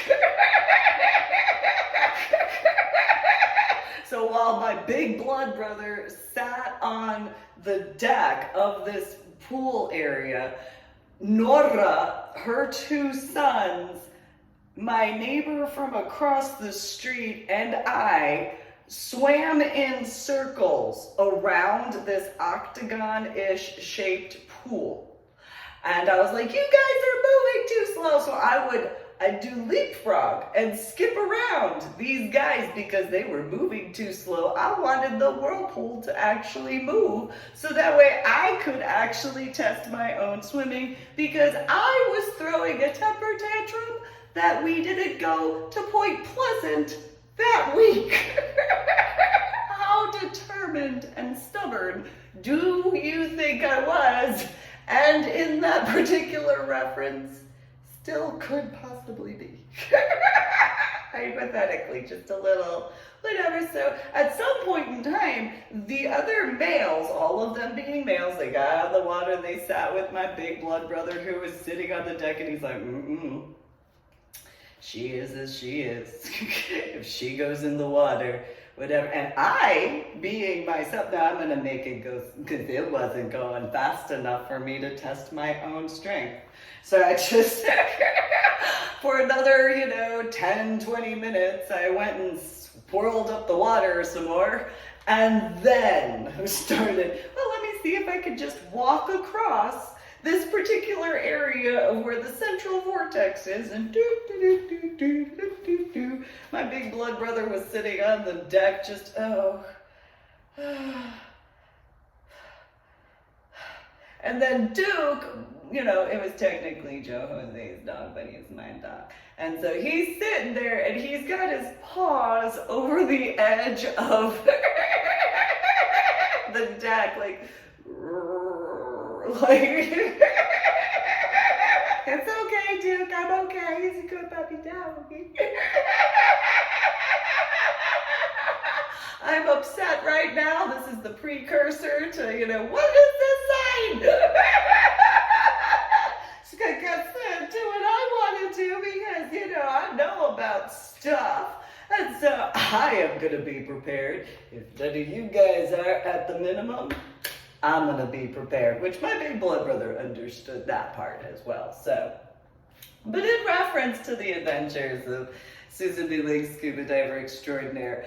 So while my big blood brother sat on the deck of this pool area, Nora, her 2 sons, my neighbor from across the street, and I swam in circles around this octagon-ish shaped pool. And I was like, you guys are moving too slow. So I'd do leapfrog and skip around these guys because they were moving too slow. I wanted the whirlpool to actually move so that way I could actually test my own swimming, because I was throwing a temper tantrum that we didn't go to Point Pleasant that week. How determined and stubborn do you think I was? And in that particular reference, still could possibly be. Hypothetically, just a little, whatever. So at some point in time, the other males, all of them being males, they got out of the water, they sat with my big blood brother who was sitting on the deck, and he's like, she is as she is. If she goes in the water, whatever. And I, being myself, now I'm gonna make it go, because it wasn't going fast enough for me to test my own strength. So I just, for another, 10, 20 minutes, I went and swirled up the water some more, and then started, well, let me see if I could just walk across this particular area of where the Central Vortex is, and my big blood brother was sitting on the deck just, and then Duke, it was technically Joe Jose's dog, but he's my dog. And so he's sitting there and he's got his paws over the edge of the deck, like it's okay, Duke, I'm okay. He's a good puppy dog. I'm a upset right now. This is the precursor to, what is this sign? I got sent to what I want to do because, I know about stuff. And so I am going to be prepared. If none of you guys are at the minimum, I'm going to be prepared, which my big blood brother understood that part as well. So, but in reference to the adventures of Susan MeeLing, Scuba Diver Extraordinaire,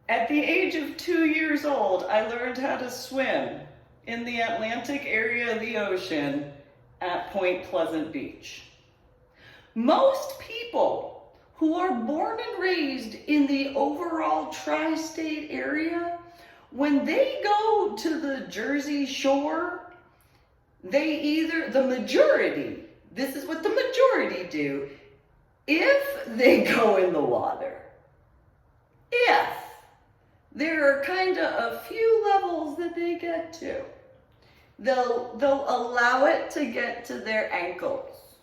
at the age of 2 years old, I learned how to swim in the Atlantic area of the ocean at Point Pleasant Beach. Most people who are born and raised in the overall tri-state area, when they go to the Jersey Shore, the majority do, if they go in the water. If there are kind of a few levels that they get to, they'll allow it to get to their ankles,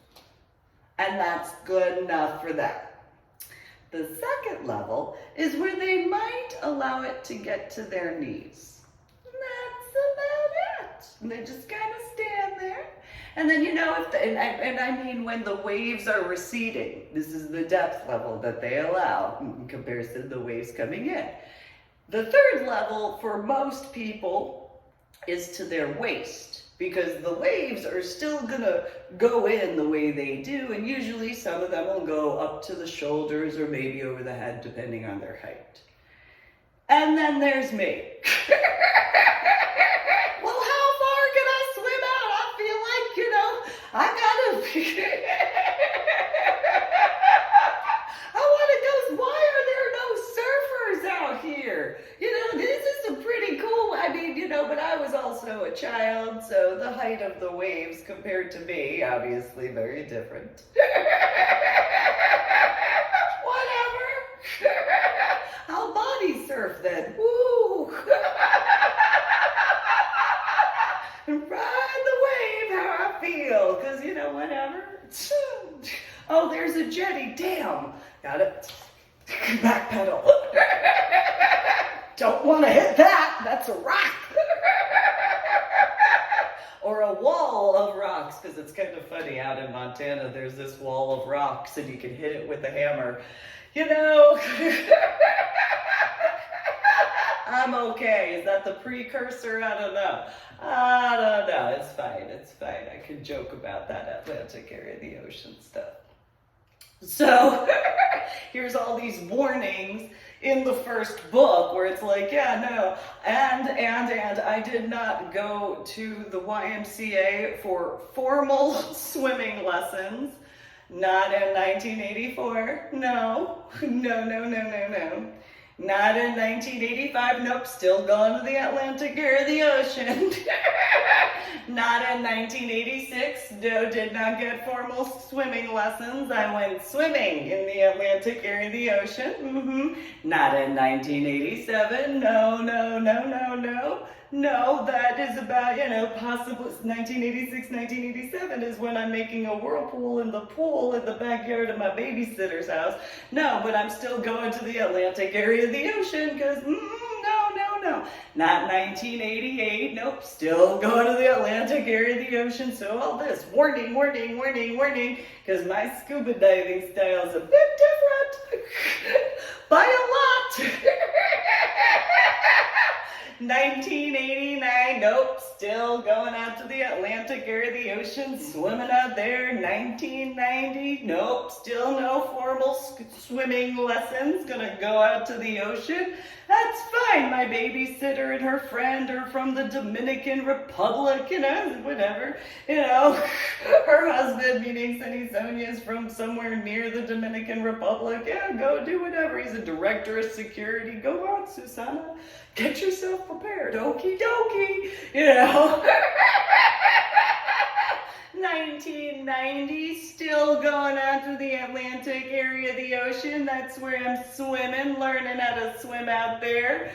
and that's good enough for them. The second level is where they might allow it to get to their knees. And that's about it. And they just kind of stand there. And then, when the waves are receding, this is the depth level that they allow in comparison to the waves coming in. The third level for most people is to their waist, because the waves are still gonna go in the way they do, and usually some of them will go up to the shoulders or maybe over the head depending on their height. And then there's me. Well, how far can I swim out? I feel like, I gotta I want to go. Why are there no surfers out here? This is a pretty cool. But I was also a child, so the height of the waves compared to me, obviously very different. Whatever. I'll body surf then. Woo! And ride the wave how I feel, because, whatever. Oh, there's a jetty. Damn. Got it. Back pedal. Don't want to hit that. That's a rock. Or a wall of rocks, because it's kind of funny. Out in Montana, there's this wall of rocks, and you can hit it with a hammer. I'm okay. Is that the precursor? I don't know. It's fine. It's fine. I can joke about that Atlantic area of the ocean stuff. So here's all these warnings in the first book where it's like, and I did not go to the YMCA for formal swimming lessons. Not in 1984. No. Not in 1985. Nope, still going to the Atlantic area of the ocean. Not in 1986. No, did not get formal swimming lessons. I went swimming in the Atlantic area of the ocean. Not in 1987. No, that is about, possibly 1986, 1987 is when I'm making a whirlpool in the pool in the backyard of my babysitter's house. No, but I'm still going to the Atlantic area of the ocean because, no. Not 1988, nope, still going to the Atlantic area of the ocean. So all this, warning, because my scuba diving style is a bit different by a lot. 1989, nope, still going out to the Atlantic area of the ocean, swimming out there. 1990, nope, still no formal swimming lessons, gonna go out to the ocean. That's fine, my babysitter and her friend are from the Dominican Republic, whatever, her husband, meaning Sunny Sonia, is from somewhere near the Dominican Republic. Yeah, go do whatever, he's a director of security. Go on, Susanna. Get yourself prepared, okie dokie, 1990, still going out to the Atlantic area of the ocean. That's where I'm swimming, learning how to swim out there.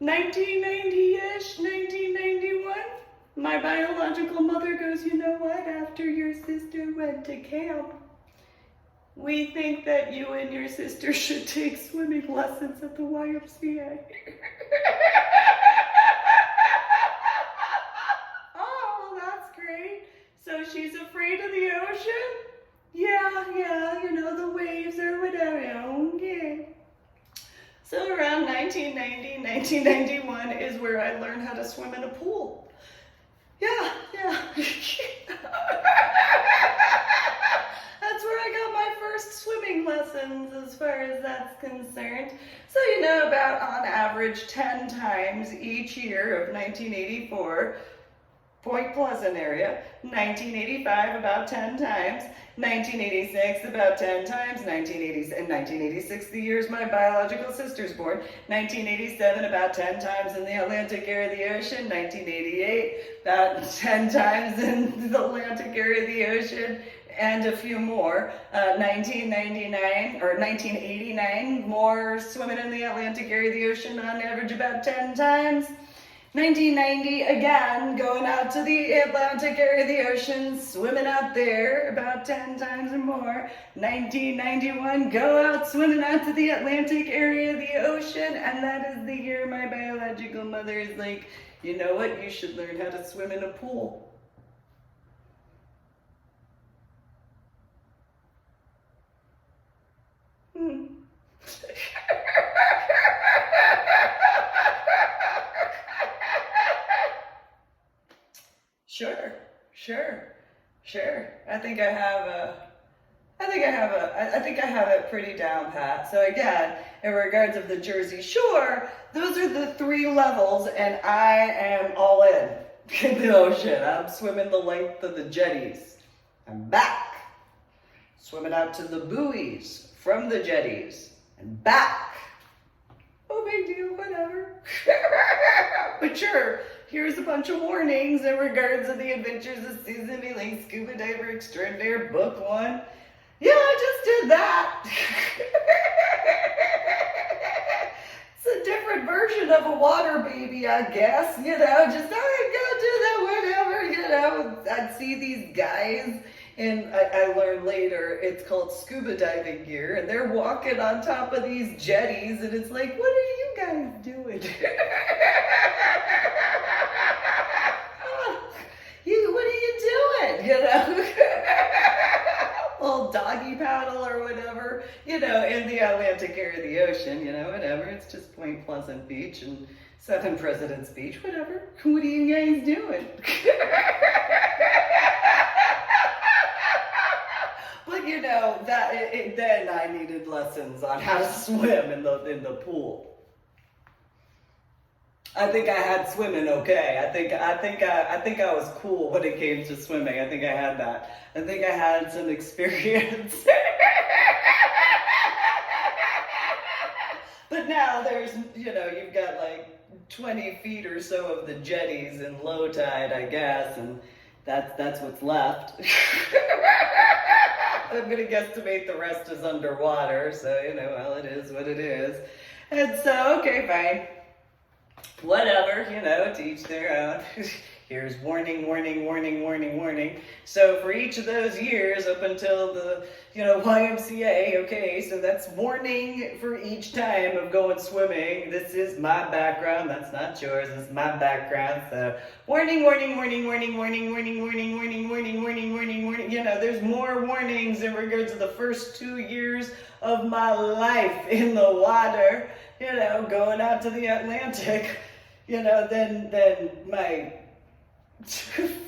1990-ish, 1991, my biological mother goes, you know what, after your sister went to camp, we think that you and your sister should take swimming lessons at the YMCA. Oh, well, that's great. So she's afraid of the ocean? Yeah, you know, the waves or whatever. Okay. So around 1990, 1991 is where I learned how to swim in a pool. Yeah. That's where I got my first swimming lessons as far as that's concerned. So, you know, about on average 10 times each year of 1984, Point Pleasant area, 1985 about 10 times, 1986 about 10 times, 1986 the years my biological sister's born, 1987 about 10 times in the Atlantic area of the ocean, 1988 about 10 times in the Atlantic area of the ocean, and a few more. 1999 or 1989 more swimming in the Atlantic area of the ocean on average about 10 times. 1990, again, going out to the Atlantic area of the ocean, swimming out there about 10 times or more. 1991, go out swimming out to the Atlantic area of the ocean, and that is the year my biological mother is like, you know what, you should learn how to swim in a pool. Sure. I think I have it pretty down pat. So again, in regards of the Jersey Shore, those are the 3 levels, and I am all in the ocean. I'm swimming the length of the jetties. I'm back. Swimming out to the buoys from the jetties and back. No big deal, whatever. But sure, here's a bunch of warnings in regards to the Adventures of Susan MeeLing, SCUBA Diver Extraordinaire, Book 1. Yeah, I just did that. It's a different version of a water baby, I guess. You know, just, all right, go do that, whatever, you know. I'd see these guys, and I learned later it's called scuba diving gear, and they're walking on top of these jetties, and it's like, what are you guys doing? What are you doing? You know, little doggy paddle or whatever, you know, in the Atlantic area of the ocean, you know, whatever. It's just Point Pleasant Beach and 7 Presidents Beach, whatever. What are you guys doing? But you know, then I needed lessons on how to swim in the pool. I think I had swimming okay. I think I was cool when it came to swimming. I think I had that. I think I had some experience. But now there's, you know, you've got like 20 feet or so of the jetties in low tide, I guess, and that's what's left. I'm gonna guesstimate the rest is underwater, so you know, well, it is what it is. And so, okay, fine. Whatever, you know, to each their own. Here's warning. So for each of those years up until the, you know, YMCA, okay, so that's warning for each time of going swimming. This is my background, that's not yours, this is my background. So warning. You know, there's more warnings in regards to the first 2 years of my life in the water, you know, going out to the Atlantic. You know, then my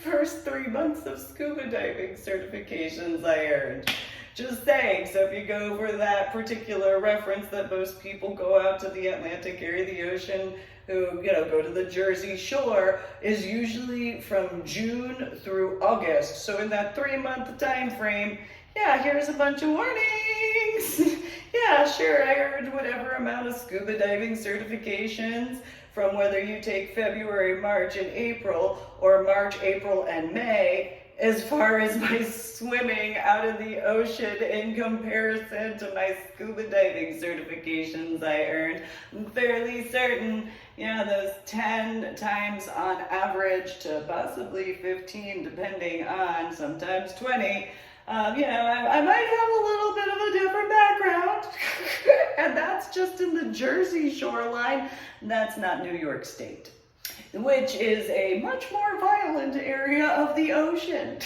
first 3 months of scuba diving certifications I earned. Just saying. So if you go over that particular reference that most people go out to the Atlantic area of the ocean, who, you know, go to the Jersey Shore, is usually from June through August. So in that 3-month time frame, yeah, here's a bunch of warnings. Yeah, sure, I earned whatever amount of scuba diving certifications from whether you take February, March, and April, or March, April, and May, as far as my swimming out of the ocean in comparison to my scuba diving certifications I earned. I'm fairly certain, yeah, those 10 times on average to possibly 15, depending on, sometimes 20, I might have a little bit of a different background, and that's just in the Jersey shoreline. That's not New York State, which is a much more violent area of the ocean.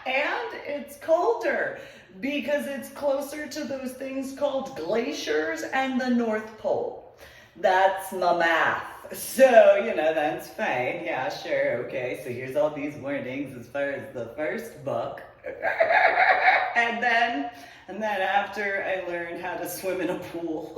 And it's colder because it's closer to those things called glaciers and the North Pole. That's my math. So, that's fine. Yeah, sure, okay. So here's all these warnings as far as the first book. And then after I learned how to swim in a pool.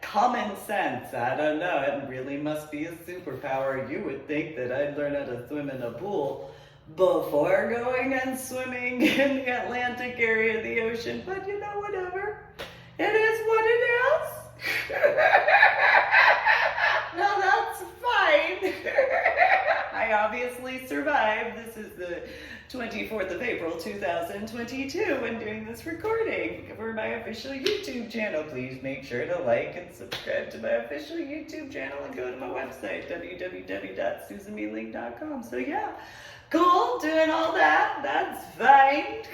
Common sense, I don't know, it really must be a superpower. You would think that I'd learn how to swim in a pool before going and swimming in the Atlantic area of the ocean, but whatever. It is what it is. No, that's fine. I obviously survived. This is the 24th of April, 2022, when doing this recording for my official YouTube channel. Please make sure to like and subscribe to my official YouTube channel and go to my website, www.susanmeeling.com. So yeah, cool, doing all that, that's fine.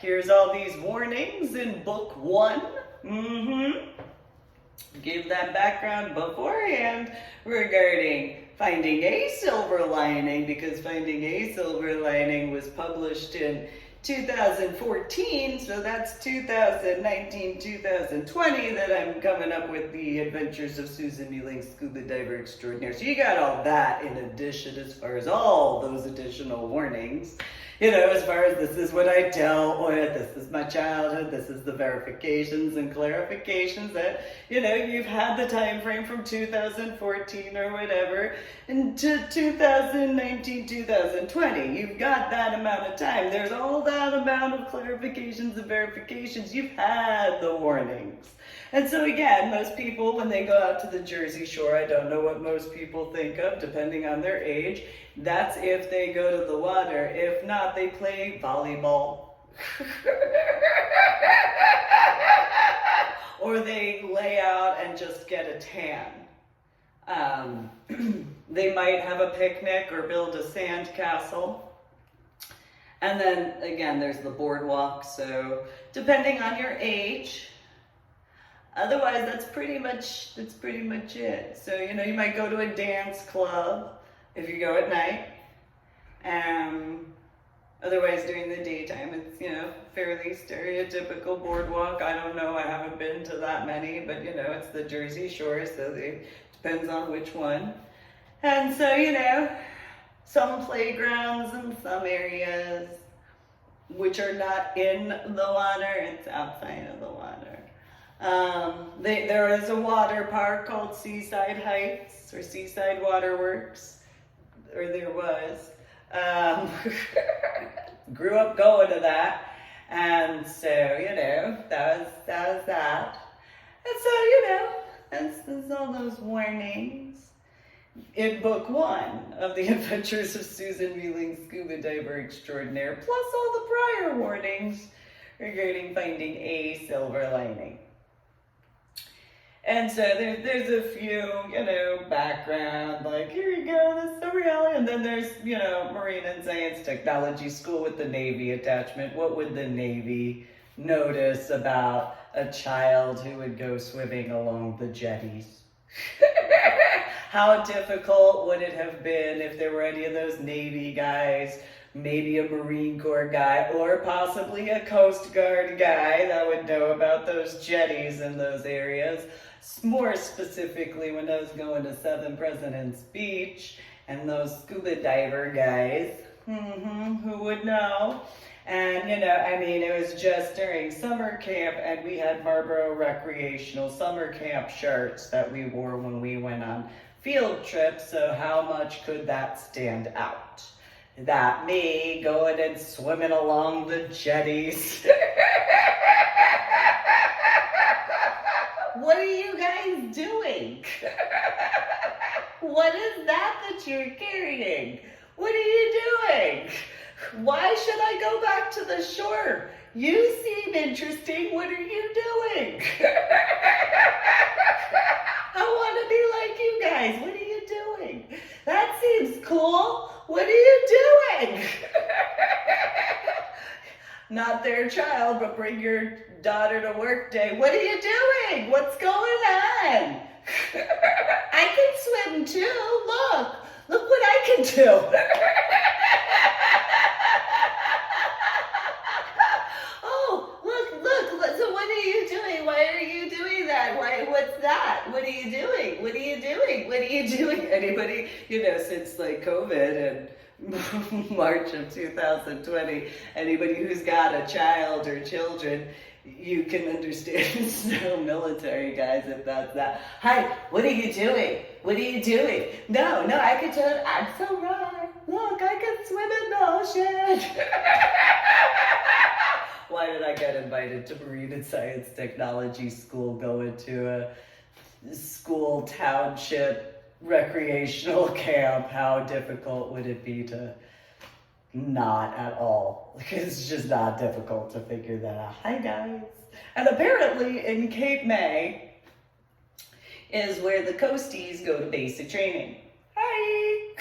Here's all these warnings in book 1. Give that background beforehand regarding finding a silver lining, because finding a silver lining was published in 2014, so that's 2019, 2020 that I'm coming up with the Adventures of Susan MeeLing, SCUBA Diver Extraordinaire. So you got all that in addition as far as all those additional warnings. As far as this is what I dealt with, this is my childhood, this is the verifications and clarifications that, you've had the time frame from 2014 or whatever into 2019, 2020. You've got that amount of time. There's all that amount of clarifications and verifications. You've had the warnings. And so again, most people, when they go out to the Jersey Shore, I don't know what most people think of, depending on their age. That's if they go to the water. If not, they play volleyball. Or they lay out and just get a tan. They might have a picnic or build a sand castle. And then, again, there's the boardwalk. So depending on your age, otherwise, that's pretty much it. So, you might go to a dance club if you go at night. Otherwise, during the daytime, it's, fairly stereotypical boardwalk. I don't know, I haven't been to that many, but, it's the Jersey Shore, so it depends on which one. And so, some playgrounds in some areas, which are not in the water, it's outside of the water. There is a water park called Seaside Heights or Seaside Waterworks, or there was. Grew up going to that, and so that was that. And so that's all those warnings in book 1 of the Adventures of Susan MeeLing, SCUBA Diver Extraordinaire, plus all the prior warnings regarding finding a silver lining. And so there's a few, background, like, here you go, this is the reality. And then there's, Marine and Science Technology School with the Navy attachment. What would the Navy notice about a child who would go swimming along the jetties? How difficult would it have been if there were any of those Navy guys, maybe a Marine Corps guy, or possibly a Coast Guard guy that would know about those jetties in those areas? More specifically, when I was going to Southern President's Beach, and those scuba diver guys, who would know? And, it was just during summer camp, and we had Marlboro recreational summer camp shirts that we wore when we went on field trips, so how much could that stand out? That me going and swimming along the jetties. What are you guys doing? What is that you're carrying? What are you doing? Why should I go back to the shore? You seem interesting. What are you doing? I want to be like you guys. What are you doing? That seems cool. What are you your child, but bring your daughter to work day. What are you doing? What's going on? I can swim too. Look what I can do. Oh, look. So what are you doing? Why are you doing that? What's that? What are you doing? What are you doing? What are you doing? Anybody, since like COVID and March of 2020, anybody who's got a child or children, you can understand it's no military guys if that's that. Hi, what are you doing? What are you doing? No, I can tell. I'm so right. Look, I can swim in the ocean. Why did I get invited to Marine and Science Technology School, going to a school township recreational camp? How difficult would it be to not at all? It's just not difficult to figure that out. Hi guys. And apparently in Cape May is where the coasties go to basic training. Hi.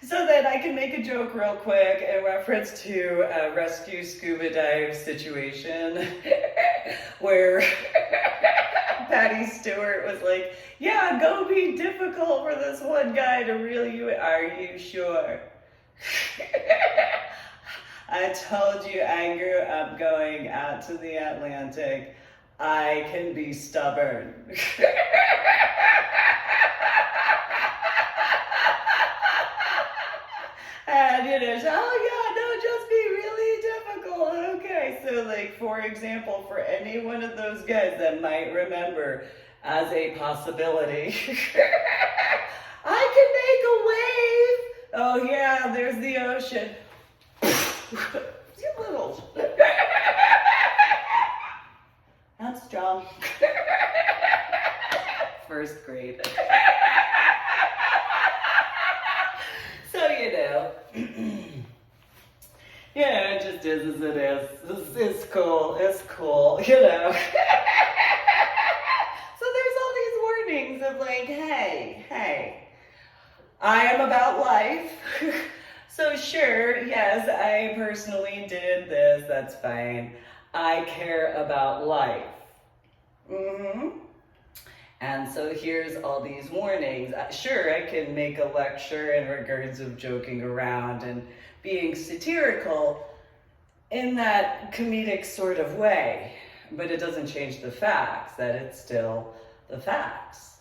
So then I can make a joke real quick in reference to a rescue scuba dive situation where Patty Stewart was like, yeah, go be difficult for this one guy to reel you in. Are you sure? I told you I grew up going out to the Atlantic. I can be stubborn. And just be really difficult. Okay, so like for example, for any one of those guys that might remember as a possibility, I can make a wave. Oh yeah, there's the ocean. You little. I'm strong. First grade. So it just is as it is. It's cool. So there's all these warnings of like, hey, I am about life. So sure, yes, I personally did this, that's fine. I care about life. And so here's all these warnings. Sure, I can make a lecture in regards of joking around and being satirical in that comedic sort of way, but it doesn't change the facts, that it's still the facts.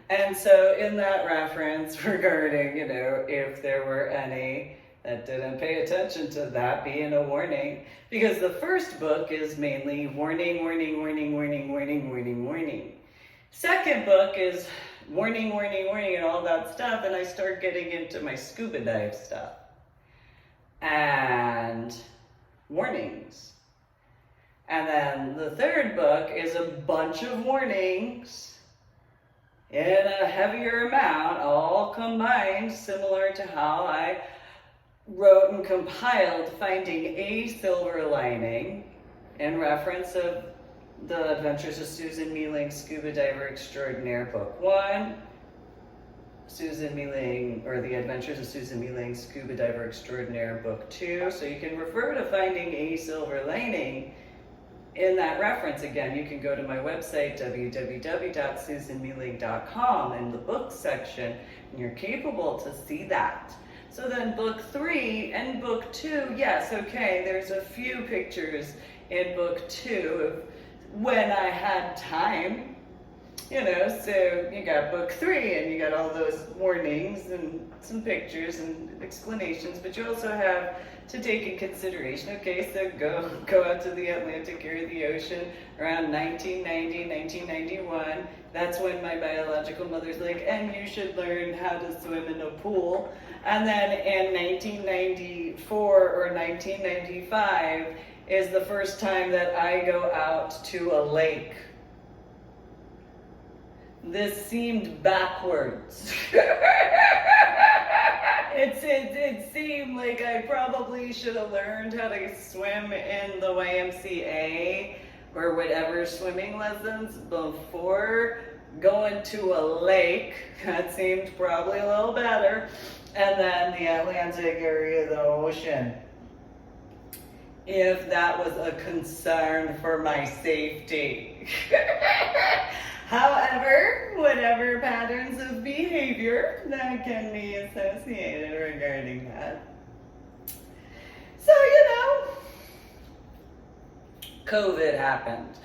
And so in that reference regarding, if there were any that didn't pay attention to that being a warning, because the first book is mainly warning, warning, warning, warning, warning, warning, warning. Second book is warning, warning, warning, and all that stuff, and I start getting into my scuba dive stuff. And warnings. And then the third book is a bunch of warnings in a heavier amount, all combined, similar to how I wrote and compiled Finding a Silver Lining in reference of the Adventures of Susan MeeLing, Scuba Diver Extraordinaire, Book 1, Susan MeeLing, or The Adventures of Susan MeeLing, Scuba Diver Extraordinaire, Book 2. So you can refer to Finding a Silver Lining in that reference. Again, you can go to my website, www.susanmeeling.com, in the books section, and you're capable to see that. So then Book 3 and Book 2, yes, okay, there's a few pictures in Book 2 of when I had time, so you got Book 3 and you got all those warnings and some pictures and explanations, but you also have to take in consideration, okay, so go out to the Atlantic or the ocean around 1990, 1991. That's when my biological mother's like, and you should learn how to swim in a pool. And then in 1994 or 1995 is the first time that I go out to a lake. This seemed backwards. It seemed like I probably should have learned how to swim in the YMCA or whatever swimming lessons before going to a lake. That seemed probably a little better. And then the Atlantic area of the ocean. If that was a concern for my safety. However, whatever patterns of behavior that can be associated regarding that. So, COVID happened.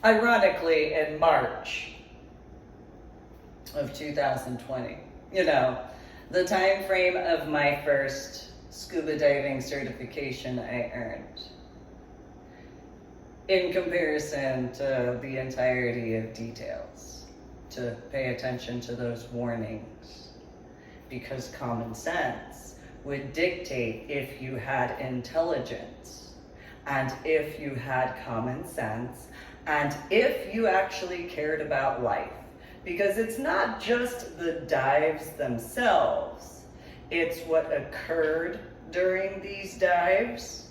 Ironically, in March of 2020. The time frame of my first scuba diving certification I earned. In comparison to the entirety of details, to pay attention to those warnings, because common sense would dictate if you had intelligence, and if you had common sense, and if you actually cared about life. Because it's not just the dives themselves, it's what occurred during these dives,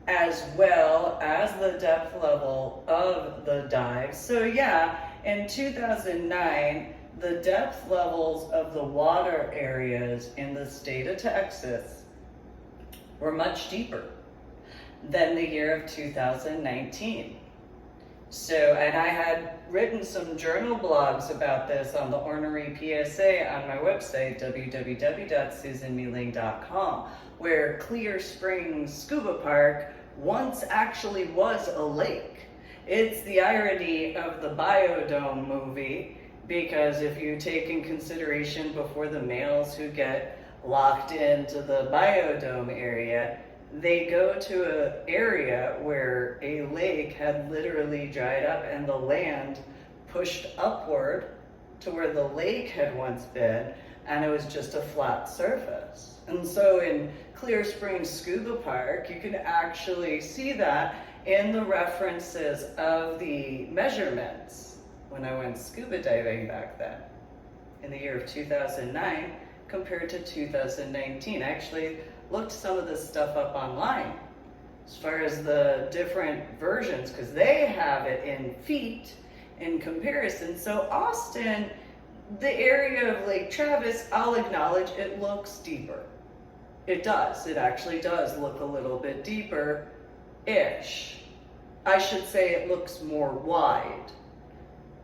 as well as the depth level of the dives. So in 2009, the depth levels of the water areas in the state of Texas were much deeper than the year of 2019. So, and I had written some journal blogs about this on the Ornery PSA on my website, www.susanmeeling.com, where Clear Springs Scuba Park once actually was a lake. It's the irony of the Biodome movie, because if you take in consideration before the males who get locked into the Biodome area, they go to an area where a lake had literally dried up and the land pushed upward to where the lake had once been, and it was just a flat surface. And so in Clear Springs Scuba Park, you can actually see that in the references of the measurements when I went scuba diving back then, in the year of 2009 compared to 2019. I actually looked some of this stuff up online as far as the different versions, because they have it in feet in comparison. So Austin, the area of Lake Travis, I'll acknowledge it looks deeper. It does. It actually does look a little bit deeper-ish. I should say it looks more wide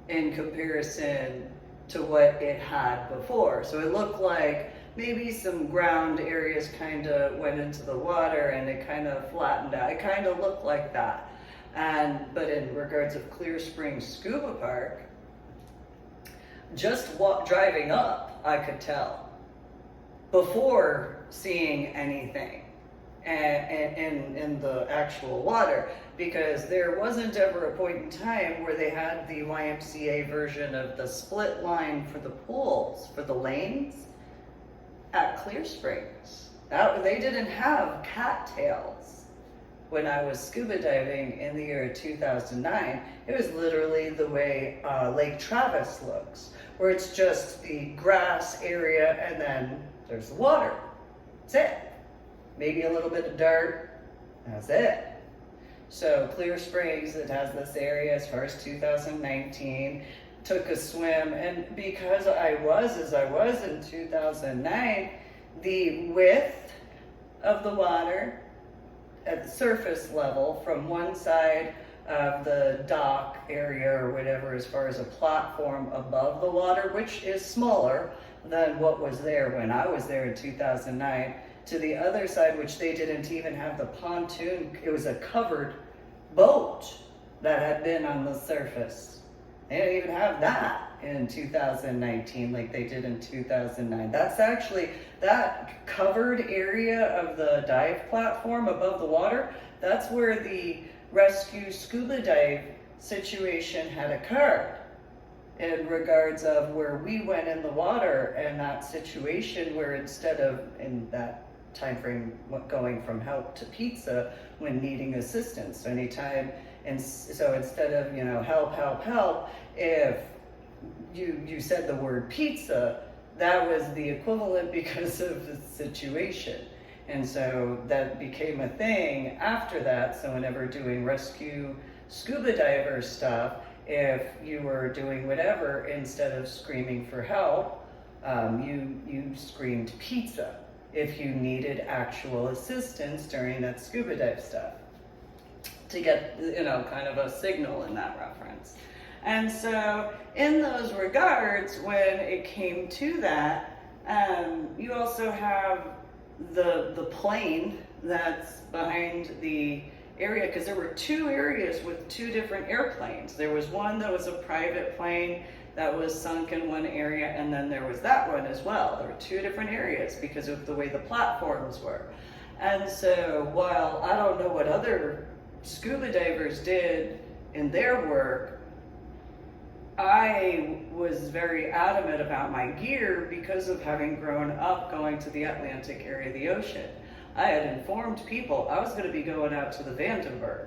in comparison to what it had before. So it looked like maybe some ground areas kind of went into the water and it kind of flattened out. It kind of looked like that. But in regards of Clear Springs Scuba Park, just driving up, I could tell before seeing anything in the actual water, because there wasn't ever a point in time where they had the YMCA version of the split line for the pools, for the lanes at Clear Springs. They didn't have cattails when I was scuba diving in the year 2009. It was literally the way Lake Travis looks, where it's just the grass area and then there's the water. That's it. Maybe a little bit of dirt. That's it. So Clear Springs, it has this area as far as 2019. Took a swim, and because I was as I was in 2009, the width of the water at the surface level from one side of the dock area or whatever, as far as a platform above the water, which is smaller than what was there when I was there in 2009, to the other side, which they didn't even have the pontoon. It was a covered boat that had been on the surface. They didn't even have that in 2019 like they did in 2009. That's actually, that covered area of the dive platform above the water, that's where the rescue scuba dive situation had occurred, in regards of where we went in the water, and that situation where instead of, in that time frame, going from help to pizza when needing assistance anytime. And so instead of, help, if you said the word pizza, that was the equivalent because of the situation. And so that became a thing after that. So whenever doing rescue scuba diver stuff, if you were doing whatever, instead of screaming for help, You screamed pizza if you needed actual assistance during that scuba dive stuff, to get, kind of a signal in that reference. And so in those regards, when it came to that, you also have the plane that's behind the area, because there were two areas with two different airplanes. There was one that was a private plane that was sunk in one area, and then there was that one as well. There were two different areas because of the way the platforms were. And so while I don't know what other scuba divers did in their work, I was very adamant about my gear because of having grown up going to the Atlantic area of the ocean. I had informed people I was going to be going out to the Vandenberg.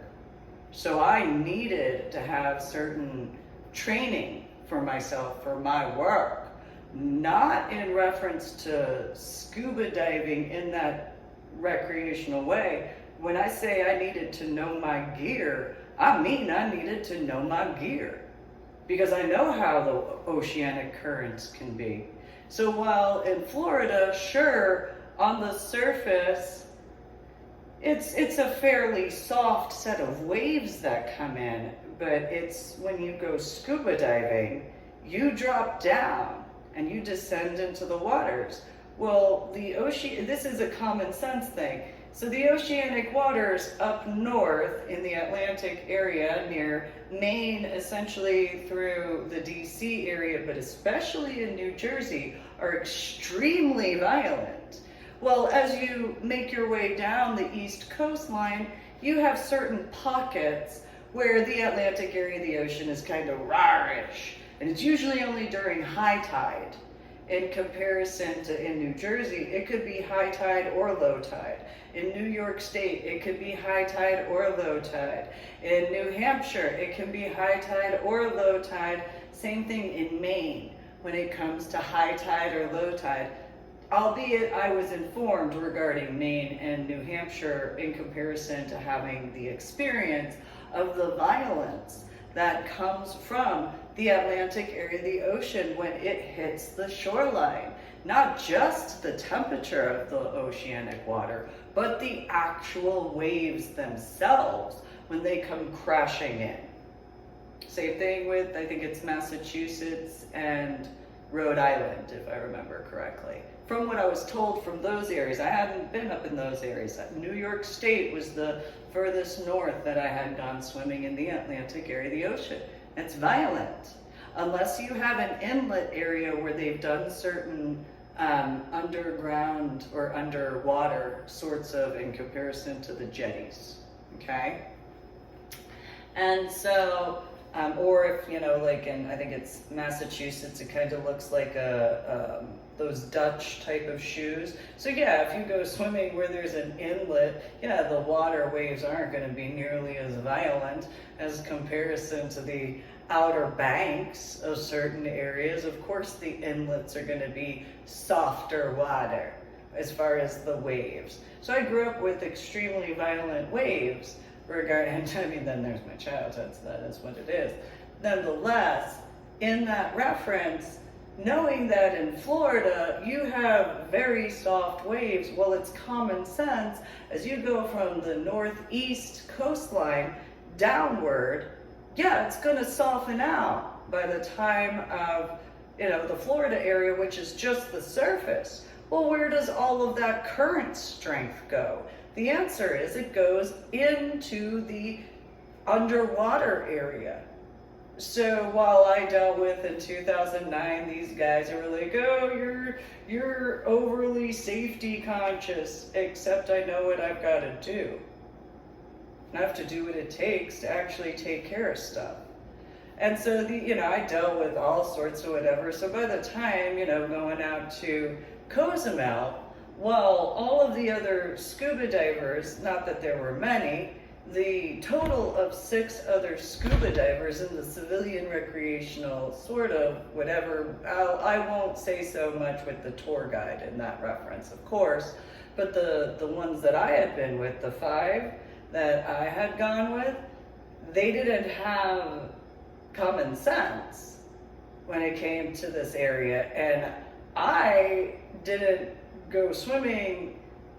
So I needed to have certain training for myself for my work, not in reference to scuba diving in that recreational way. When I say I needed to know my gear, I mean I needed to know my gear, because I know how the oceanic currents can be. So while in Florida, sure, on the surface, it's a fairly soft set of waves that come in, but it's when you go scuba diving, you drop down and you descend into the waters. Well, the ocean, this is a common sense thing. So the oceanic waters up north in the Atlantic area near Maine, essentially through the DC area, but especially in New Jersey, are extremely violent. Well, as you make your way down the east coastline, you have certain pockets where the Atlantic area of the ocean is kind of rawish, and it's usually only during high tide. In comparison to in New Jersey, it could be high tide or low tide. In New York State, it could be high tide or low tide. In New Hampshire, it can be high tide or low tide. Same thing in Maine when it comes to high tide or low tide. Albeit I was informed regarding Maine and New Hampshire in comparison to having the experience of the violence that comes from the Atlantic area of the ocean when it hits the shoreline. Not just the temperature of the oceanic water, but the actual waves themselves when they come crashing in. Same thing with, I think it's Massachusetts and Rhode Island, if I remember correctly. From what I was told from those areas, I hadn't been up in those areas. New York State was the furthest north that I had gone swimming in the Atlantic area of the ocean. It's violent. Unless you have an inlet area where they've done certain underground or underwater sorts of, in comparison to the jetties, okay? And so, or if, like in, I think it's Massachusetts, it kind of looks like those Dutch type of shoes. So yeah, if you go swimming where there's an inlet, yeah, the water waves aren't going to be nearly as violent as comparison to the outer banks of certain areas. Of course, the inlets are going to be softer water as far as the waves. So I grew up with extremely violent waves regarding, then there's my childhood, so that is what it is. Nonetheless, in that reference, knowing that in Florida you have very soft waves, well, it's common sense as you go from the northeast coastline downward, yeah, it's going to soften out by the time of, the Florida area, which is just the surface. Well, where does all of that current strength go? The answer is it goes into the underwater area. So while I dealt with in 2009, these guys were like, oh, you're overly safety conscious, except I know what I've got to do. I have to do what it takes to actually take care of stuff. And so, I dealt with all sorts of whatever. So by the time, going out to Cozumel, well, all of the other scuba divers, not that there were many, the total of 6 other scuba divers in the civilian recreational sort of whatever, I won't say so much with the tour guide in that reference, of course, but the ones that I had been with, the 5 that I had gone with, they didn't have common sense when it came to this area. And I didn't go swimming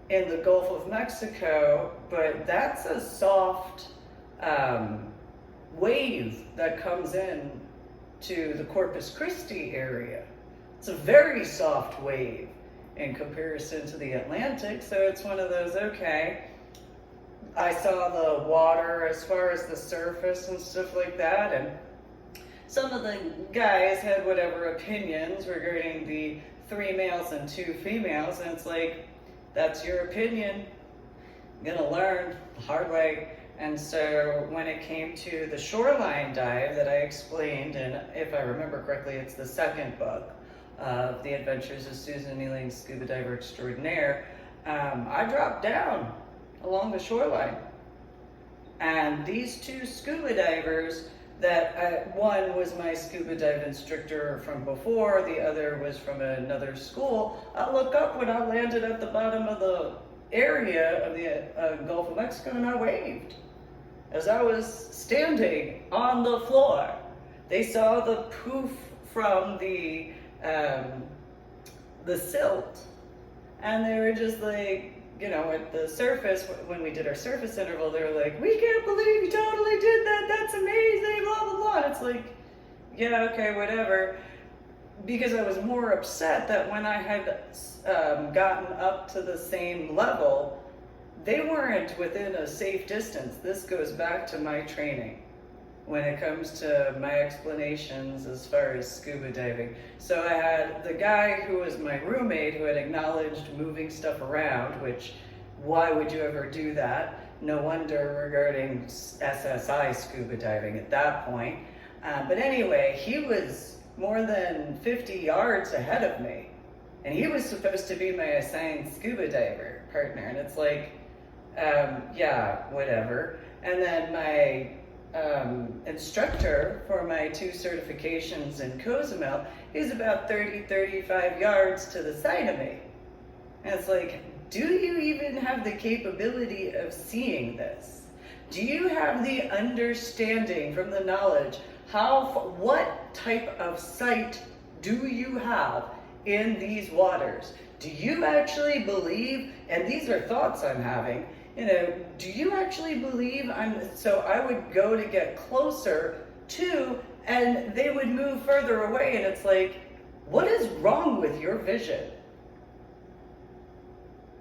in the Gulf of Mexico, but that's a soft wave that comes in to the Corpus Christi area. It's a very soft wave in comparison to the Atlantic, so it's one of those, okay. I saw the water as far as the surface and stuff like that, and some of the guys had whatever opinions regarding the 3 males and 2 females, and it's like, that's your opinion. I'm gonna learn the hard way. And so when it came to the Shoreline Dive that I explained, and if I remember correctly, it's the 2nd book of the Adventures of Susan MeeLing, SCUBA Diver Extraordinaire, I dropped down along the shoreline. And these 2 scuba divers that one was my scuba dive instructor from before, the other was from another school. I look up when I landed at the bottom of the area of the Gulf of Mexico, and I waved as I was standing on the floor. They saw the poof from the silt, and they were just like, you know, at the surface, when we did our surface interval, they were like, we can't believe you totally did that, that's amazing, blah, blah, blah. And it's like, yeah, okay, whatever. Because I was more upset that when I had gotten up to the same level, they weren't within a safe distance. This goes back to my training when it comes to my explanations as far as scuba diving. So I had the guy who was my roommate who had acknowledged moving stuff around, which, why would you ever do that? No wonder regarding SSI scuba diving at that point. But anyway, he was more than 50 yards ahead of me, and he was supposed to be my assigned scuba diver partner, and it's like, yeah, whatever. And then my instructor for my 2 certifications in Cozumel, he's about 35 yards to the side of me. And it's like, do you even have the capability of seeing this? Do you have the understanding from the knowledge what type of sight do you have in these waters? Do you actually believe, and these are thoughts I'm having, you know, do you actually believe so I would go to get closer to, and they would move further away, and it's like, what is wrong with your vision?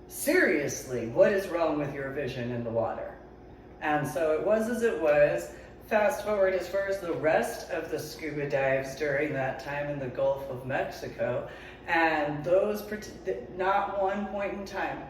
Seriously, what is wrong with your vision in the water? And so it was as it was. Fast forward as far as the rest of the scuba dives during that time in the Gulf of Mexico, and those, not one point in time,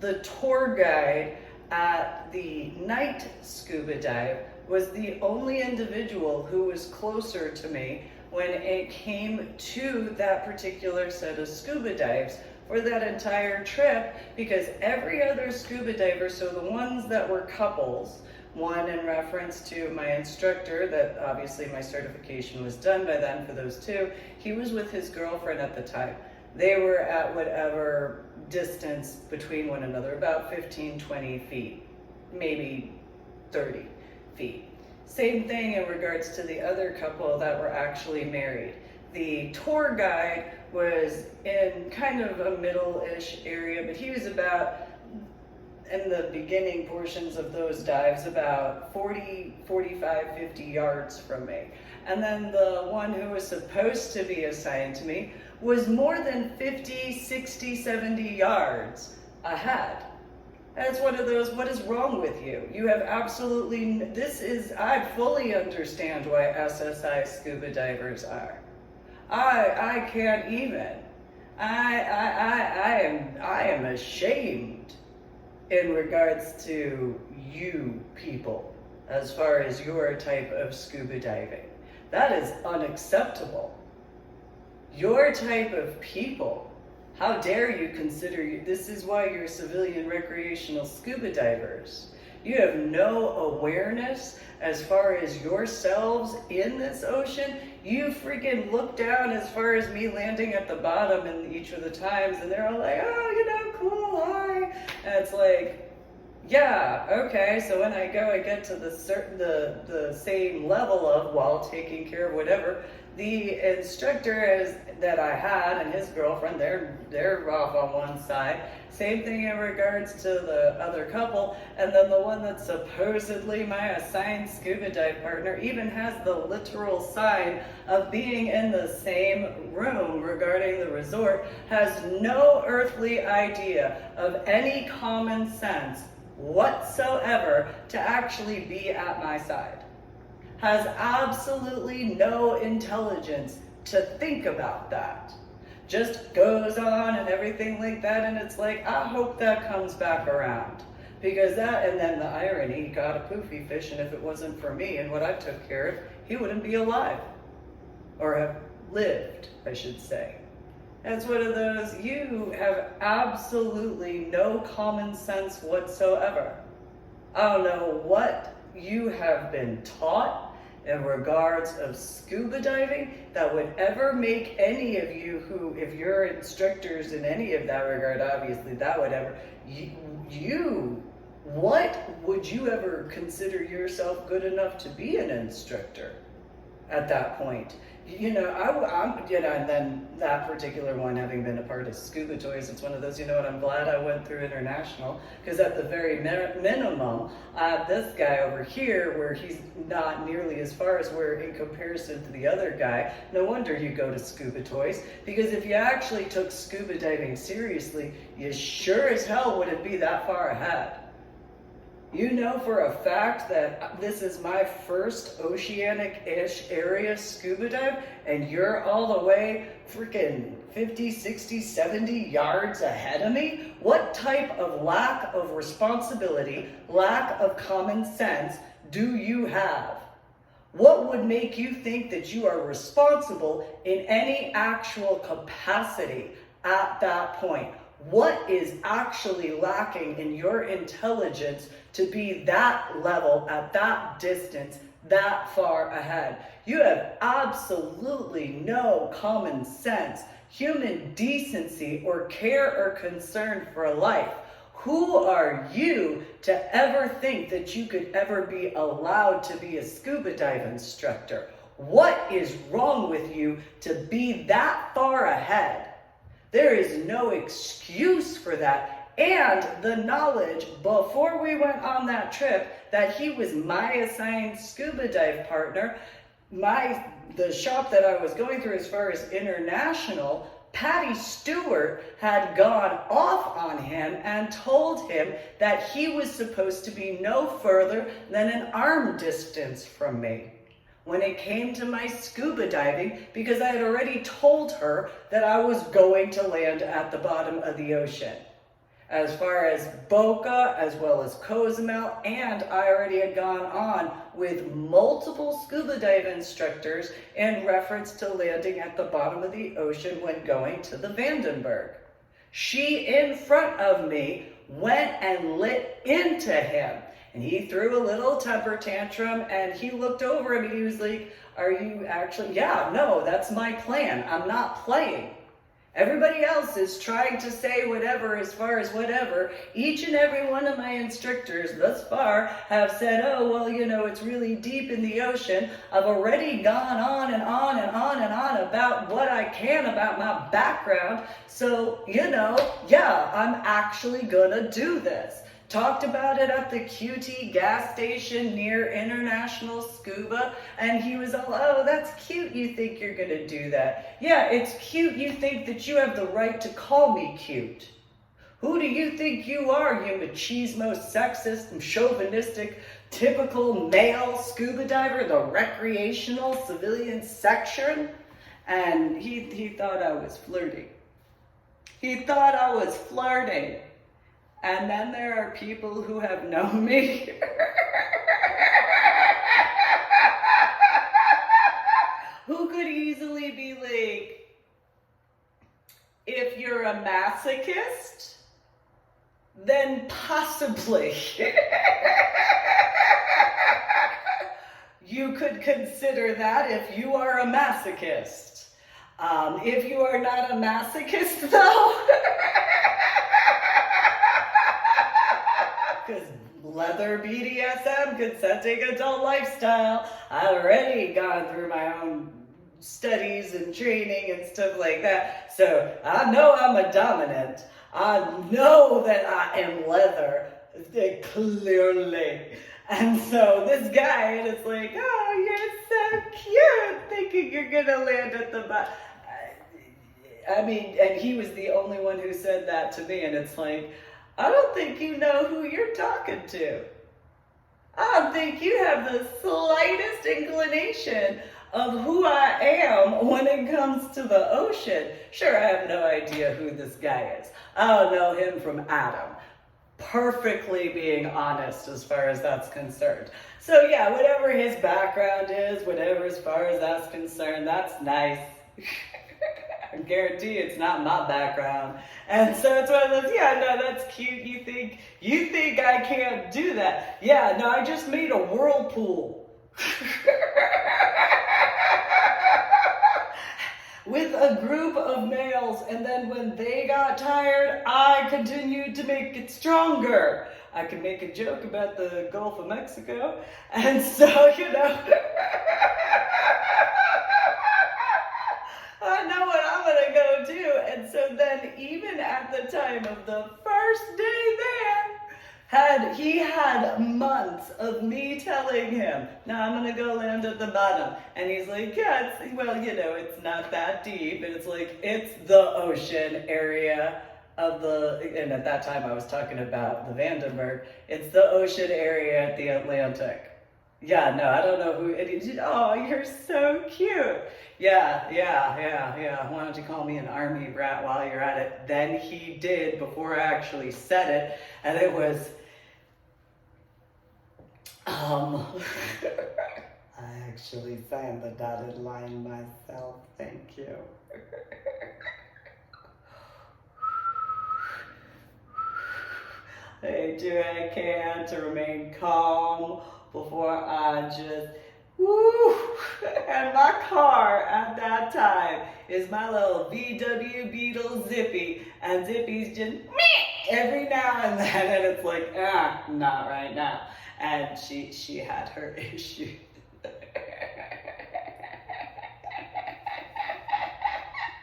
the tour guide at the night scuba dive was the only individual who was closer to me when it came to that particular set of scuba dives for that entire trip, because every other scuba diver, so the ones that were couples, one in reference to my instructor, that obviously my certification was done by then for those 2, he was with his girlfriend at the time. They were at whatever distance between one another, about 15, 20 feet, maybe 30 feet. Same thing in regards to the other couple that were actually married. The tour guide was in kind of a middle-ish area, but he was about, in the beginning portions of those dives, about 40, 45, 50 yards from me. And then the one who was supposed to be assigned to me was more than 50, 60, 70 yards ahead. And it's one of those, what is wrong with you? You have absolutely, I fully understand why SSI scuba divers are. I can't even. I am ashamed in regards to you people as far as your type of scuba diving. That is unacceptable. Your type of people, how dare you consider you, this is why you're civilian recreational scuba divers. You have no awareness as far as yourselves in this ocean. You freaking look down as far as me landing at the bottom in each of the times, and they're all like, oh, you know, cool, hi. And it's like, yeah, okay, so when I go, I get to the same level of, while taking care of whatever, the instructor that I had and his girlfriend, they're off on one side. Same thing in regards to the other couple. And then the one that's supposedly my assigned scuba dive partner even has the literal sign of being in the same room regarding the resort, has no earthly idea of any common sense whatsoever to actually be at my side. Has absolutely no intelligence to think about that. Just goes on and everything like that, and it's like, I hope that comes back around. Because that, and then the irony, got a poofy fish, and if it wasn't for me and what I took care of, he wouldn't be alive. Or have lived, I should say. It's one of those, you have absolutely no common sense whatsoever. I don't know what you have been taught in regards of scuba diving that would ever make any of you who, if you're instructors in any of that regard, obviously that would ever, what would you ever consider yourself good enough to be an instructor at that point? I'm, and then that particular one, having been a part of Scuba Toys, it's one of those, I'm glad I went through international, because at the very minimum, this guy over here, where he's not nearly as far as where in comparison to the other guy, no wonder you go to Scuba Toys, because if you actually took scuba diving seriously, you sure as hell wouldn't be that far ahead. You know for a fact that this is my first oceanic-ish area scuba dive, and you're all the way freaking 50, 60, 70 yards ahead of me? What type of lack of responsibility, lack of common sense do you have? What would make you think that you are responsible in any actual capacity at that point? What is actually lacking in your intelligence to be that level, at that distance, that far ahead? You have absolutely no common sense, human decency, or care or concern for life. Who are you to ever think that you could ever be allowed to be a scuba dive instructor? What is wrong with you to be that far ahead? There is no excuse for that. And the knowledge before we went on that trip that he was my assigned scuba dive partner, the shop that I was going through as far as international, Patty Stewart had gone off on him and told him that he was supposed to be no further than an arm distance from me when it came to my scuba diving, because I had already told her that I was going to land at the bottom of the ocean. As far as Boca, as well as Cozumel, and I already had gone on with multiple scuba dive instructors in reference to landing at the bottom of the ocean when going to the Vandenberg. She, in front of me, went and lit into him. And he threw a little temper tantrum, and he looked over at me. He was like, are you actually? Yeah, no, that's my plan. I'm not playing. Everybody else is trying to say whatever as far as whatever. Each and every one of my instructors thus far have said, oh, well, it's really deep in the ocean. I've already gone on and on and on and on about what I can about my background. So, yeah, I'm actually gonna do this. Talked about it at the QT gas station near International Scuba, and he was all, oh, that's cute, you think you're gonna do that. Yeah, it's cute you think that you have the right to call me cute. Who do you think you are, you machismo, sexist, and chauvinistic, typical male scuba diver, the recreational civilian section? And he thought I was flirting. He thought I was flirting. And then there are people who have known me who could easily be like, if you're a masochist, then possibly you could consider that if you are a masochist. If you are not a masochist, though, because leather BDSM, consenting adult lifestyle, I've already gone through my own studies and training and stuff like that. So I know I'm a dominant. I know that I am leather, clearly. And so this guy, and it's like, oh, you're so cute, thinking you're gonna land at the bottom. I mean, and he was the only one who said that to me, and it's like, I don't think you know who you're talking to. I don't think you have the slightest inclination of who I am when it comes to the ocean. Sure, I have no idea who this guy is. I don't know him from Adam. Perfectly being honest as far as that's concerned. So yeah, whatever his background is, whatever as far as that's concerned, that's nice. I guarantee it's not my background. And so it's one of those, yeah, no, that's cute. You think I can't do that. Yeah, no, I just made a whirlpool. With a group of males, and then when they got tired, I continued to make it stronger. I could make a joke about the Gulf of Mexico, and so, I know what I'm gonna go do. And so then, even at the time of the first day there, he had months of me telling him, no, I'm gonna go land at the bottom. And he's like, yeah, it's not that deep. And it's like, it's the ocean area of and at that time I was talking about the Vandenberg. It's the ocean area at the Atlantic. Yeah, no, I don't know who, oh, you're so cute. Yeah. Why don't you call me an army brat while you're at it? Then he did, before I actually said it, and it was, I actually signed the dotted line myself, thank you. I do what I can to remain calm before I just, woo! And my car at that time is my little VW Beetle Zippy, and Zippy's just meh every now and then, and it's like, not right now. And she had her issue.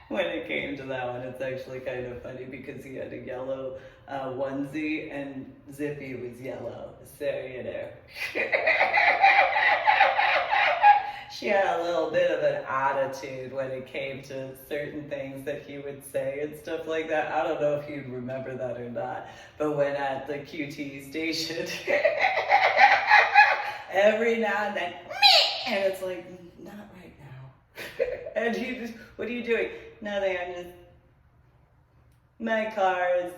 When it came to that one, it's actually kind of funny because he had a yellow onesie and Zippy was yellow. So, she had a little bit of an attitude when it came to certain things that he would say and stuff like that. I don't know if you'd remember that or not, but when at the QT station, every now and then, and it's like, not right now. And he just, what are you doing? Nothing, I'm just, my car is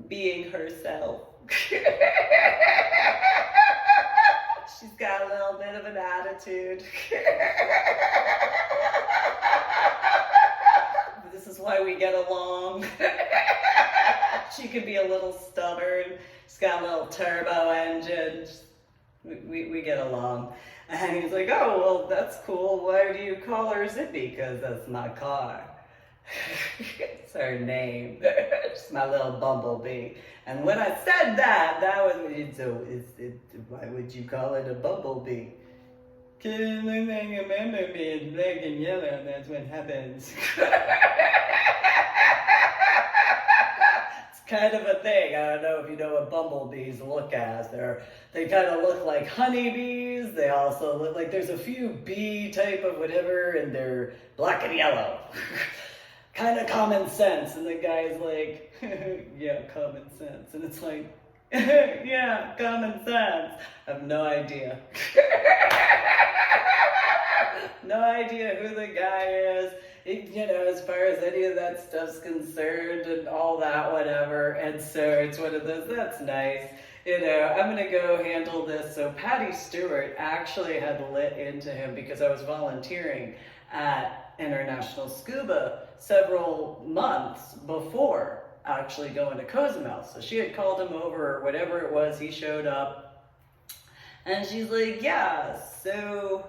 being herself. She's got a little bit of an attitude. This is why we get along. She could be a little stubborn. She's got a little turbo engine. We get along. And he's like, oh, well, that's cool. Why do you call her Zippy? Because that's my car. It's her name. It's my little bumblebee. And when I said that was, so why would you call it a bumblebee? Because it looks like a bumblebee. It's black and yellow, and that's what happens. It's kind of a thing. I don't know if you know what bumblebees look as. They kind of look like honeybees. They also look like there's a few bee type of whatever, and they're black and yellow. Kind of common sense. And the guy's like, yeah, common sense. And it's like, yeah, common sense. I have no idea. No idea who the guy is, as far as any of that stuff's concerned and all that, whatever. And so it's one of those, that's nice. I'm going to go handle this. So Patty Stewart actually had lit into him because I was volunteering at International Scuba several months before actually going to Cozumel. So she had called him over or whatever it was. He showed up and she's like, yeah, so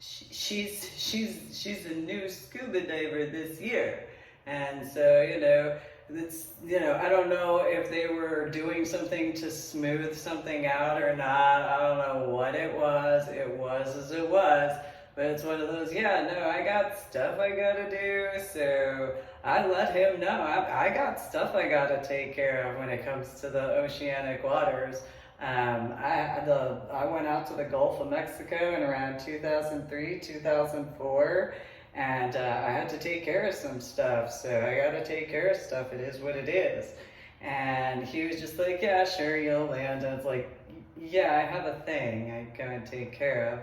she's a new scuba diver this year. And so, it's, I don't know if they were doing something to smooth something out or not. I don't know what it was. It was as it was. But it's one of those, I got stuff I gotta do. So I let him know I got stuff I gotta take care of when it comes to the oceanic waters. I went out to the Gulf of Mexico in around 2003, 2004. And I had to take care of some stuff, so I gotta take care of stuff. It is what it is. And he was just like, yeah, sure, you'll land. And it's like, yeah, I have a thing I gotta take care of.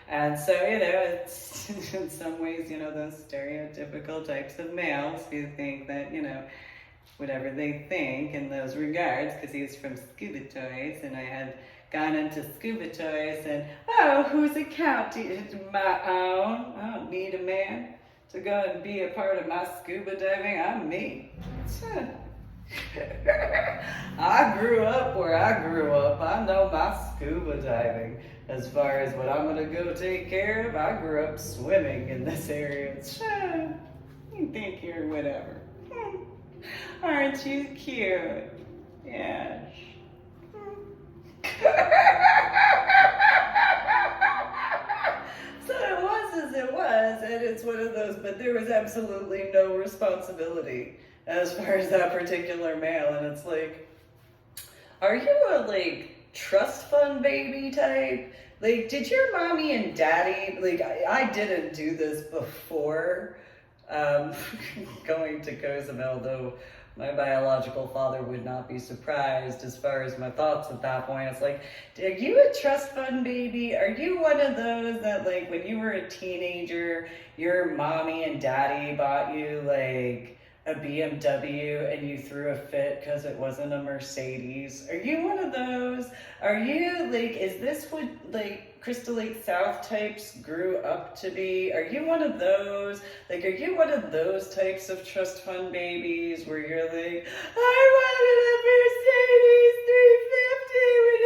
And so, it's in some ways, those stereotypical types of males who think that, whatever they think in those regards, because he was from Scuba Toys, and I had gone into Scuba Toys, and whose account is my own? I don't need a man to go and be a part of my scuba diving. I'm me. I grew up where I grew up. I know my scuba diving. As far as what I'm gonna go take care of, I grew up swimming in this area. You think you're whatever. Aren't you cute? Yeah. So it was as it was, and it's one of those, but there was absolutely no responsibility as far as that particular male, and it's like, are you a trust fund baby type? Did your mommy and daddy, I didn't do this before going to Cozumel, though my biological father would not be surprised as far as my thoughts at that point. It's like, are you a trust fund baby? Are you one of those that when you were a teenager, your mommy and daddy bought you a BMW and you threw a fit because it wasn't a Mercedes? Are you one of those? Are you is this what Crystal Lake South types grew up to be? Are you one of those? Are you one of those types of trust fund babies where you're I wanted a Mercedes 350 when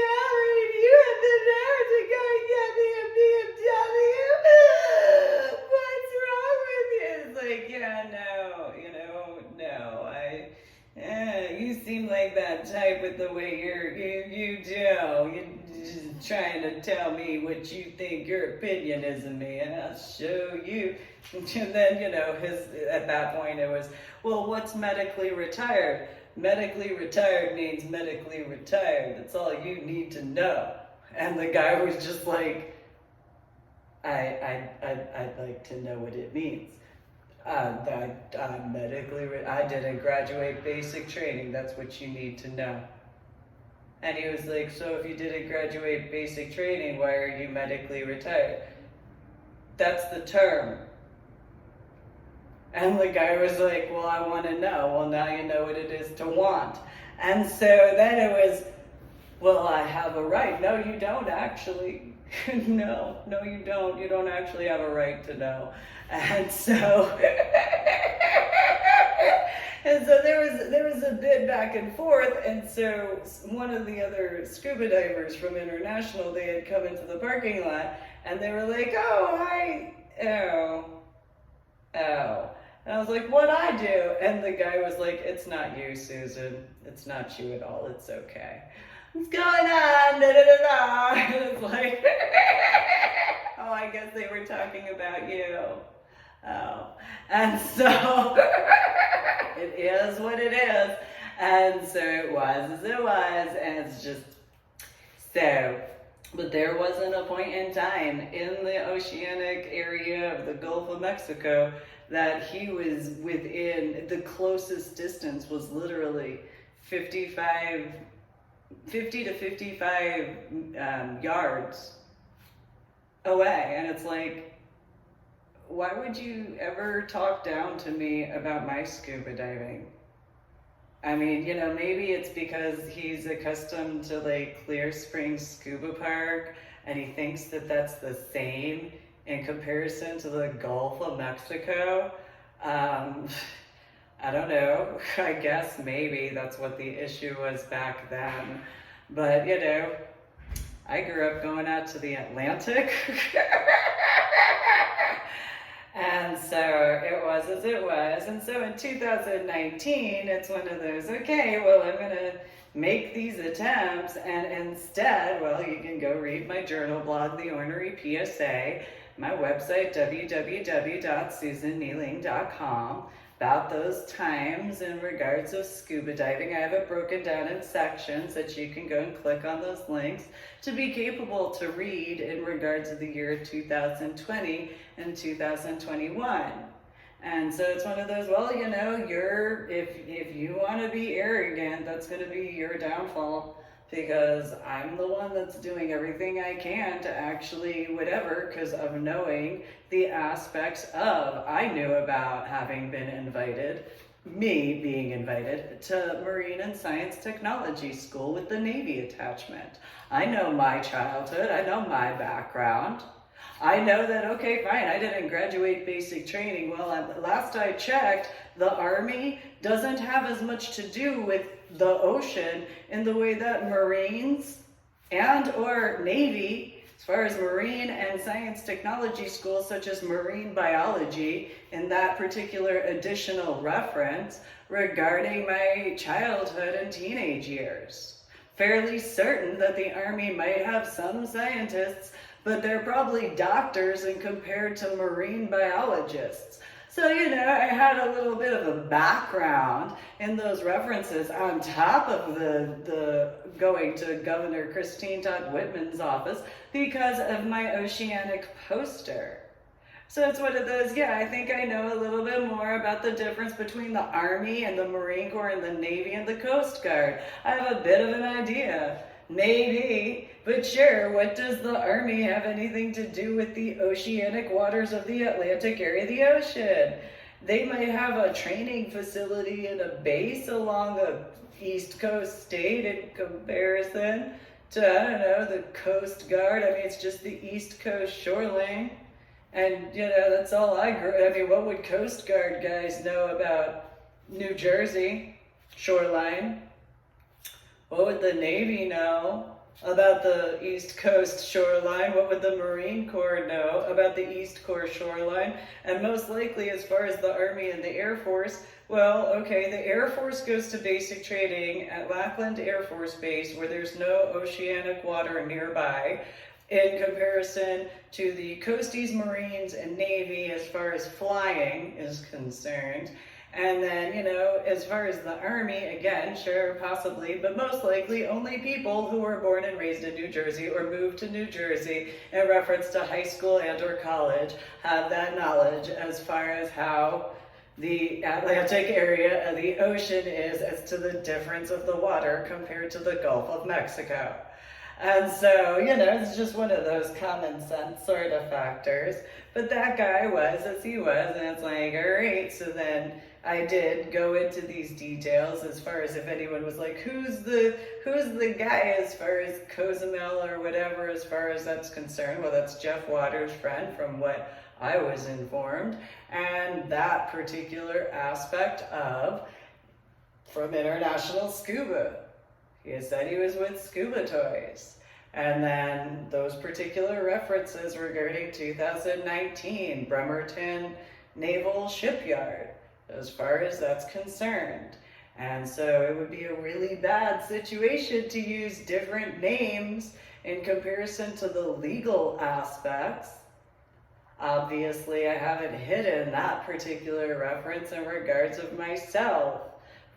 you had the nerve to go and get me a BMW? What's wrong with you? It's no, you seem like that type with the way you just trying to tell me what you think your opinion is of me, and I'll show you. And then, at that point it was, well, what's medically retired? Medically retired means medically retired. That's all you need to know. And the guy was just like, I'd like to know what it means. I'm I didn't graduate basic training. That's what you need to know. And he was like, so if you didn't graduate basic training, why are you medically retired? That's the term. And the guy was like, well, I want to know. Well, now you know what it is to want. And so then it was, well, I have a right. No, you don't actually. No, you don't. You don't actually have a right to know. And so, there was a bit back and forth. And so one of the other scuba divers from International, they had come into the parking lot, and they were like, oh, hi, oh. And I was like, what'd I do? And the guy was like, it's not you, Susan. It's not you at all. It's okay. What's going on? Da, da, da, da. And it's like, oh, I guess they were talking about you. Oh. And so it is what it is. And so it was as it was. And it's just so. But there wasn't a point in time in the oceanic area of the Gulf of Mexico that he was within. The closest distance was literally 50 to 55 yards away. And it's like, why would you ever talk down to me about my scuba diving? I mean, maybe it's because he's accustomed to Clear Springs Scuba Park, and he thinks that that's the same in comparison to the Gulf of Mexico. I don't know. I guess maybe that's what the issue was back then. But, I grew up going out to the Atlantic. And so it was as it was. And so in 2019, it's one of those, okay, well, I'm going to make these attempts. And instead, well, you can go read my journal blog, The Ornery PSA, my website, www.susanmeeling.com, about those times in regards of scuba diving. I have it broken down in sections that you can go and click on those links to be capable to read in regards to the year 2020 and 2021. And so it's one of those, well, you know, if you want to be arrogant, that's going to be your downfall, because I'm the one that's doing everything I can to actually whatever, because of knowing the aspects of, I knew about having been invited, me being invited to Marine and Science Technology School with the Navy attachment. I know my childhood, I know my background. I know that, okay, fine, I didn't graduate basic training. Well, last I checked, the Army doesn't have as much to do with the ocean in the way that Marines and or Navy, as far as Marine and Science Technology schools, such as marine biology, in that particular additional reference regarding my childhood and teenage years. Fairly certain that the Army might have some scientists, but they're probably doctors and compared to marine biologists. So, you know, I had a little bit of a background in those references on top of the going to Governor Christine Todd Whitman's office because of my oceanic poster. So it's one of those, yeah, I think I know a little bit more about the difference between the Army and the Marine Corps and the Navy and the Coast Guard. I have a bit of an idea. Maybe, but sure, what does the Army have anything to do with the oceanic waters of the Atlantic area of the ocean? They might have a training facility and a base along the East Coast state in comparison to, I don't know, the Coast Guard. I mean, it's just the East Coast shoreline. And, you know, that's all I mean, what would Coast Guard guys know about New Jersey shoreline? What would the Navy know about the East Coast shoreline? What would the Marine Corps know about the East Coast shoreline? And most likely, as far as the Army and the Air Force, well, okay, the Air Force goes to basic training at Lackland Air Force Base, where there's no oceanic water nearby, in comparison to the Coasties, Marines, and Navy as far as flying is concerned. And then, you know, as far as the Army, again, sure, possibly, but most likely only people who were born and raised in New Jersey or moved to New Jersey in reference to high school and or college have that knowledge as far as how the Atlantic area of the ocean is as to the difference of the water compared to the Gulf of Mexico. And so, you know, it's just one of those common sense sort of factors. But that guy was as he was, and it's like, all right, so then I did go into these details as far as if anyone was like, who's the guy as far as Cozumel or whatever as far as that's concerned. Well, that's Jeff Waters' friend from what I was informed. And that particular aspect of from International Scuba. He said he was with Scuba Toys. And then those particular references regarding 2019, Bremerton Naval Shipyard, as far as that's concerned. And so it would be a really bad situation to use different names in comparison to the legal aspects. Obviously, I haven't hidden that particular reference in regards of myself,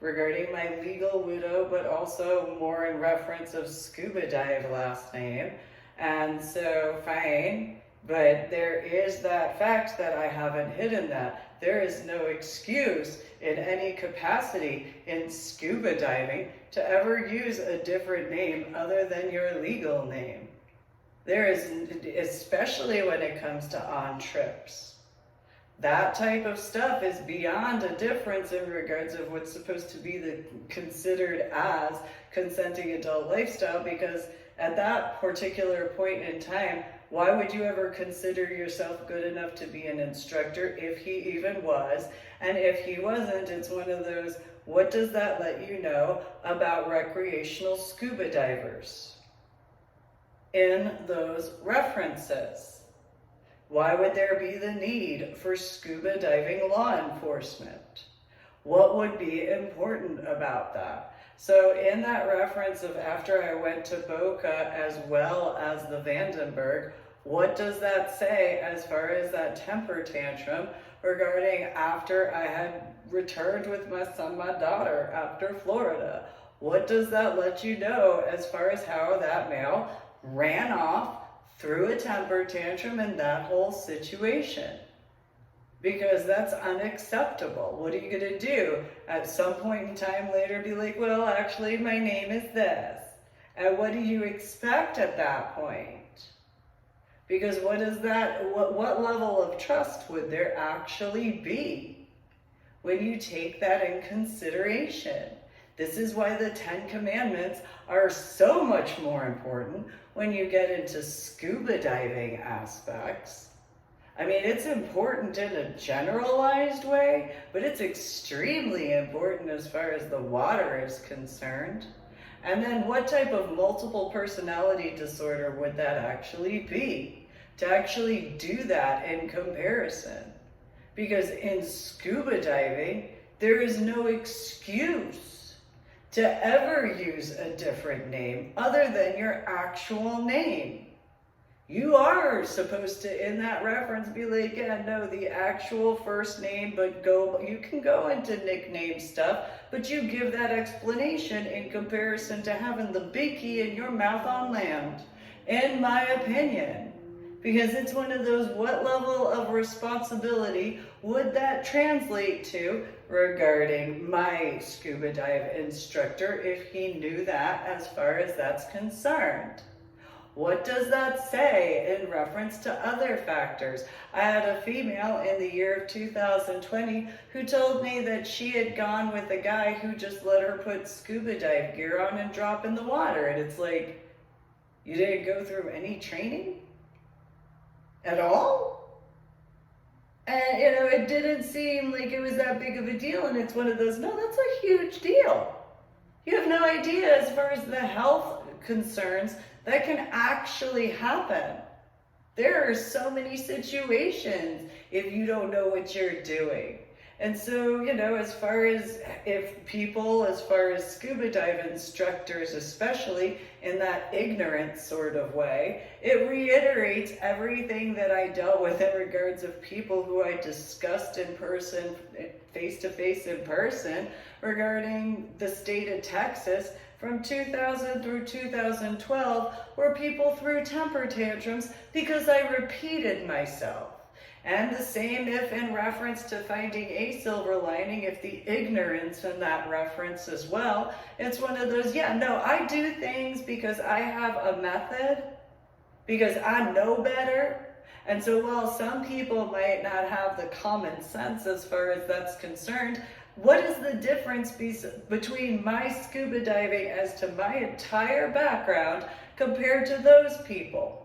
regarding my legal widow, but also more in reference of Scuba Dive last name. And so, fine, but there is that fact that I haven't hidden that. There is no excuse in any capacity in scuba diving to ever use a different name other than your legal name. There is, especially when it comes to on trips. That type of stuff is beyond a difference in regards of what's supposed to be considered as consenting adult lifestyle, because at that particular point in time, why would you ever consider yourself good enough to be an instructor if he even was? And if he wasn't, it's one of those, what does that let you know about recreational scuba divers in those references? Why would there be the need for scuba diving law enforcement? What would be important about that? So in that reference of after I went to Boca as well as the Vandenberg, what does that say as far as that temper tantrum regarding after I had returned with my son, my daughter, after Florida? What does that let you know as far as how that male ran off, threw a temper tantrum in that whole situation? Because that's unacceptable. What are you going to do? At some point in time later be like, well, actually, my name is this. And what do you expect at that point? Because what level of trust would there actually be when you take that in consideration? This is why the 10 Commandments are so much more important when you get into scuba diving aspects. I mean, it's important in a generalized way, but it's extremely important as far as the water is concerned. And then what type of multiple personality disorder would that actually be to actually do that in comparison? Because in scuba diving, there is no excuse to ever use a different name other than your actual name. You are supposed to, in that reference, be like, yeah, no, the actual first name, but you can go into nickname stuff, but you give that explanation in comparison to having the big key in your mouth on land, in my opinion. Because it's one of those, what level of responsibility would that translate to regarding my scuba dive instructor if he knew that as far as that's concerned? What does that say in reference to other factors? I had a female in the year of 2020 who told me that she had gone with a guy who just let her put scuba dive gear on and drop in the water. And it's like, you didn't go through any training at all? And, it didn't seem like it was that big of a deal. And it's one of those, no, that's a huge deal. You have no idea as far as the health concerns that can actually happen. There are so many situations if you don't know what you're doing. And so, as far as scuba dive instructors, especially in that ignorant sort of way, it reiterates everything that I dealt with in regards of people who I discussed in person, face-to-face in person, regarding the state of Texas from 2000 through 2012, where people threw temper tantrums because I repeated myself. And the same if in reference to finding a silver lining, if the ignorance in that reference as well, it's one of those, I do things because I have a method, because I know better. And so while some people might not have the common sense as far as that's concerned, what is the difference between my scuba diving as to my entire background compared to those people?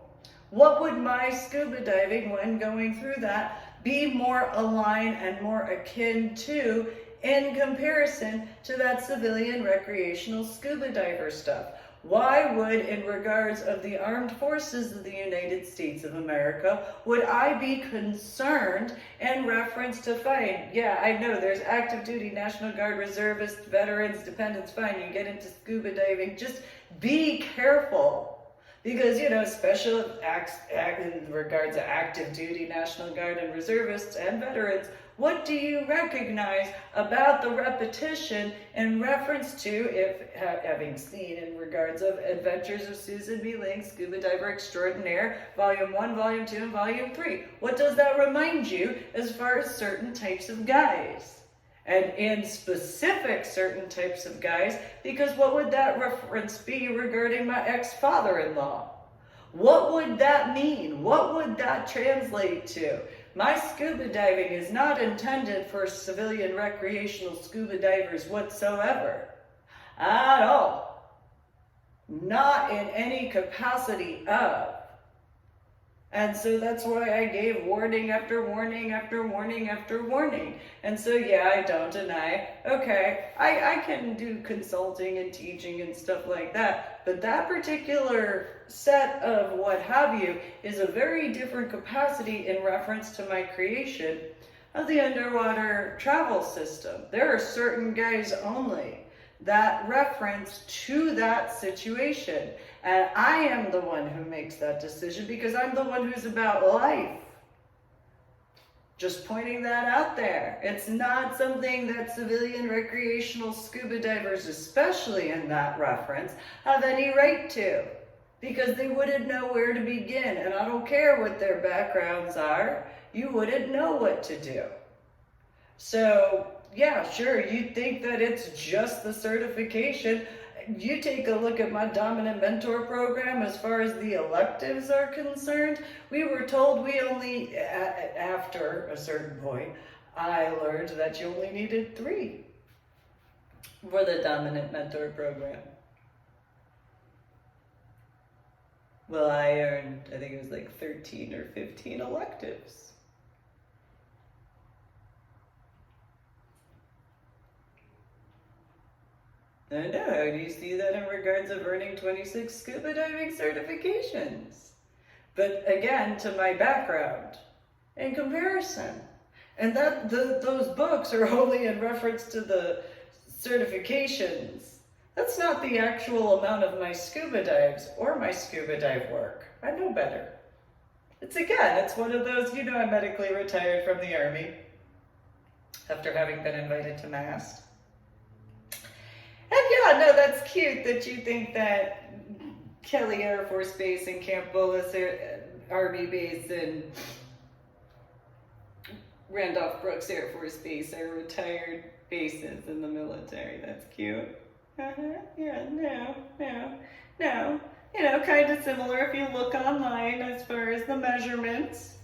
What would my scuba diving, when going through that, be more aligned and more akin to in comparison to that civilian recreational scuba diver stuff? Why would, in regards of the armed forces of the United States of America, would I be concerned in reference to fine? Yeah, I know there's active duty, National Guard, reservists, veterans, dependents, fine. You get into scuba diving, just be careful. Because, special acts in regards to active duty, National Guard, and reservists and veterans, what do you recognize about the repetition in reference to, having seen in regards of Adventures of Susan MeeLing, SCUBA Diver Extraordinaire, Volume 1, Volume 2, and Volume 3? What does that remind you as far as certain types of guys? And in specific certain types of guys, because what would that reference be regarding my ex-father-in-law? What would that mean? What would that translate to? My scuba diving is not intended for civilian recreational scuba divers whatsoever. At all. Not in any capacity of. And so that's why I gave warning after warning after warning after warning. And so, yeah, I don't deny, okay, I can do consulting and teaching and stuff like that, but that particular set of what have you is a very different capacity in reference to my creation of the underwater travel system. There are certain guys only that reference to that situation. And I am the one who makes that decision because I'm the one who's about life. Just pointing that out there. It's not something that civilian recreational scuba divers, especially in that reference, have any right to. Because they wouldn't know where to begin. And I don't care what their backgrounds are. You wouldn't know what to do. So, yeah, sure, you think that it's just the certification. You take a look at my dominant mentor program as far as the electives are concerned. We were told we only, after a certain point, I learned that you only needed 3 for the dominant mentor program. Well, I earned, I think it was like 13 or 15 electives. I know, how do you see that in regards of earning 26 scuba diving certifications? But again, to my background, in comparison. And those books are only in reference to the certifications. That's not the actual amount of my scuba dives or my scuba dive work. I know better. It's one of those, I'm medically retired from the Army after having been invited to MAST. And yeah, no, that's cute that you think that Kelly Air Force Base and Camp Bullis Army Base and Randolph Brooks Air Force Base are retired bases in the military. That's cute. Yeah, no. Kind of similar if you look online as far as the measurements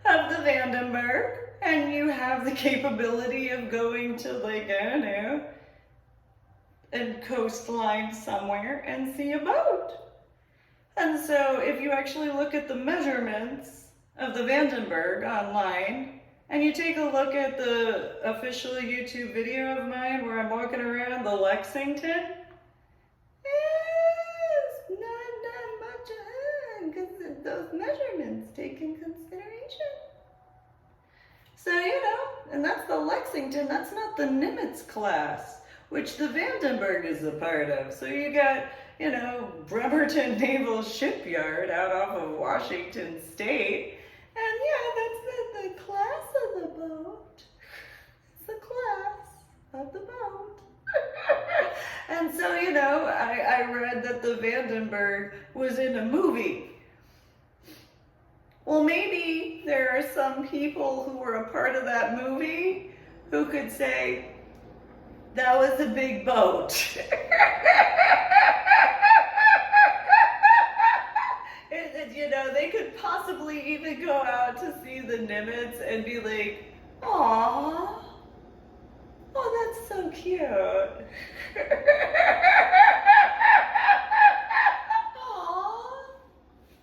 of the Vandenberg, and you have the capability of going to, like, I don't know, a coastline somewhere and see a boat. And so if you actually look at the measurements of the Vandenberg online, and you take a look at the official YouTube video of mine where I'm walking around the Lexington, it's not much, because those measurements take in consideration. So, and that's the Lexington, that's not the Nimitz class, which the Vandenberg is a part of. So you got, Bremerton Naval Shipyard out off of Washington State. And yeah, that's the class of the boat. It's the class of the boat. And so, I read that the Vandenberg was in a movie. Well, maybe there are some people who were a part of that movie who could say, that was a big boat. They could possibly even go out to see the Nimitz and be like, "Aw, oh, that's so cute." Aw,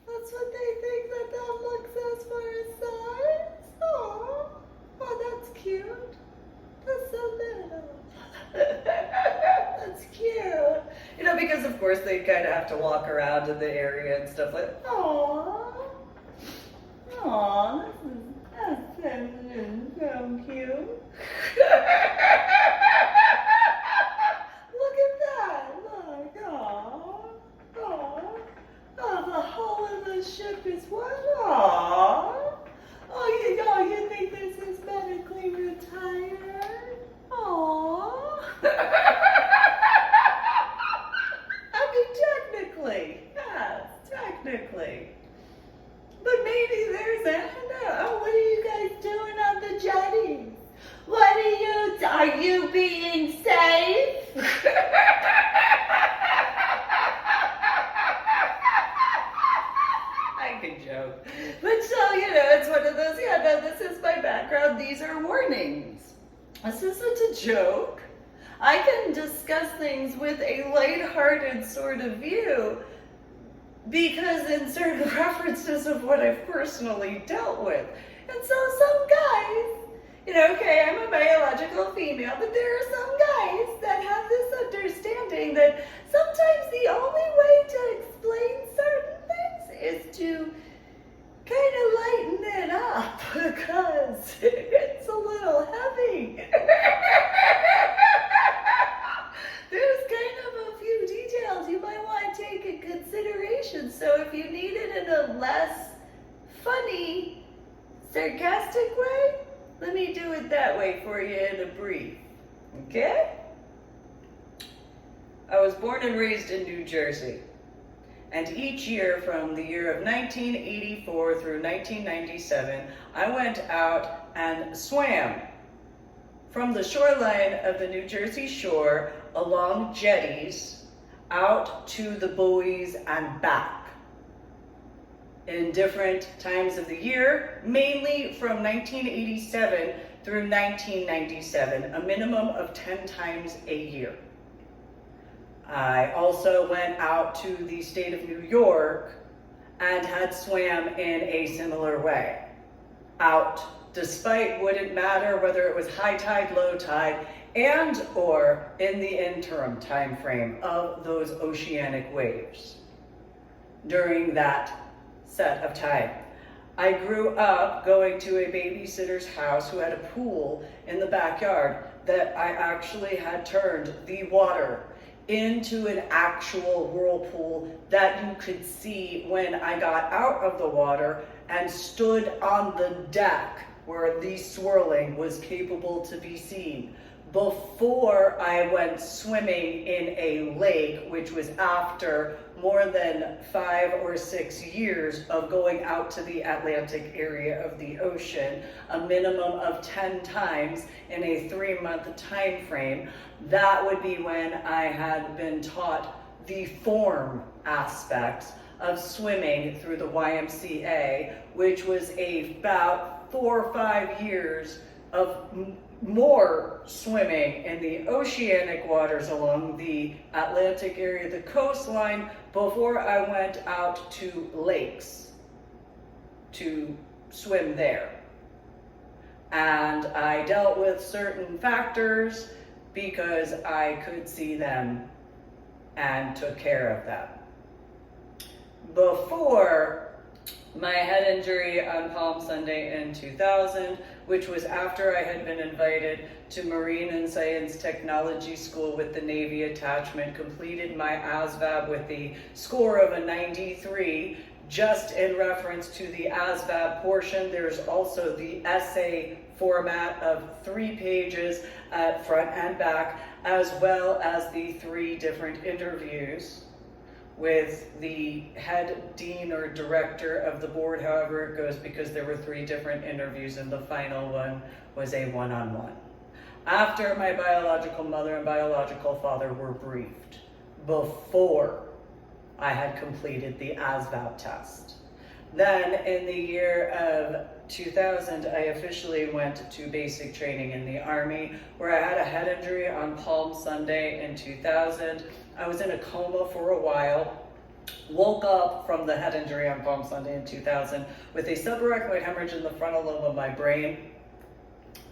that's what they think that looks as far as size. Aw, oh, that's cute. That's so little. That's cute. Because of course they kind of have to walk around in the area and stuff like, aww, that's so cute. Look at that, look, oh, the hull of the ship is what? Oh, you think this is medically retired? Aww. Technically. But maybe there's what are you guys doing on the jetty? Are you being safe? I can joke. But so, it's one of those, this is my background, these are warnings. This isn't a joke. I can discuss things with a lighthearted sort of view, because in certain references of what I've personally dealt with. And so some guys, okay, I'm a biological female, but there are some guys that have this understanding that sometimes the only way to explain certain things is to kind of lighten it up because it's a little heavy. There's kind of a few details you might want to take in consideration. So if you need it in a less funny, sarcastic way, let me do it that way for you in a brief. Okay? I was born and raised in New Jersey. And each year from the year of 1984 through 1997, I went out and swam from the shoreline of the New Jersey shore along jetties out to the buoys and back in different times of the year, mainly from 1987 through 1997, a minimum of 10 times a year. I also went out to the state of New York and had swam in a similar way. Out, despite wouldn't matter whether it was high tide, low tide, and or in the interim time frame of those oceanic waves during that set of time. I grew up going to a babysitter's house who had a pool in the backyard that I actually had turned the water into an actual whirlpool that you could see when I got out of the water and stood on the deck where the swirling was capable to be seen. Before I went swimming in a lake, which was after more than 5 or 6 years of going out to the Atlantic area of the ocean, a minimum of 10 times in a 3-month time frame, that would be when I had been taught the form aspects of swimming through the YMCA, which was about 4 or 5 years of more swimming in the oceanic waters along the Atlantic area, the coastline, before I went out to lakes to swim there. And I dealt with certain factors because I could see them and took care of them. Before my head injury on Palm Sunday in 2000, which was after I had been invited to Marine and Science Technology School with the Navy attachment, completed my ASVAB with the score of a 93. Just in reference to the ASVAB portion, there's also the essay format of 3 pages at front and back, as well as the 3 different interviews with the head dean or director of the board, however it goes, because there were 3 different interviews and the final one was a one-on-one. After my biological mother and biological father were briefed, before I had completed the ASVAB test. Then in the year of 2000, I officially went to basic training in the Army, where I had a head injury on Palm Sunday in 2000. I was in a coma for a while, woke up from the head injury on Palm Sunday in 2000 with a subarachnoid hemorrhage in the frontal lobe of my brain,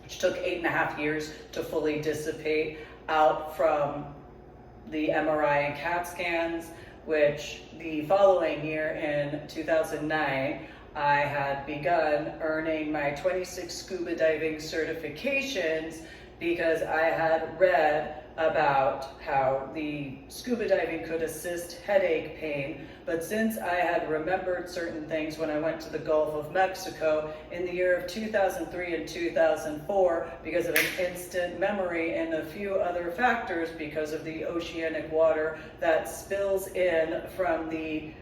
which took 8.5 years to fully dissipate out from the MRI and CAT scans, which the following year in 2009, I had begun earning my 26 scuba diving certifications because I had read about how the scuba diving could assist headache pain, but since I had remembered certain things when I went to the Gulf of Mexico in the year of 2003 and 2004 because of an instant memory and a few other factors because of the oceanic water that spills in from the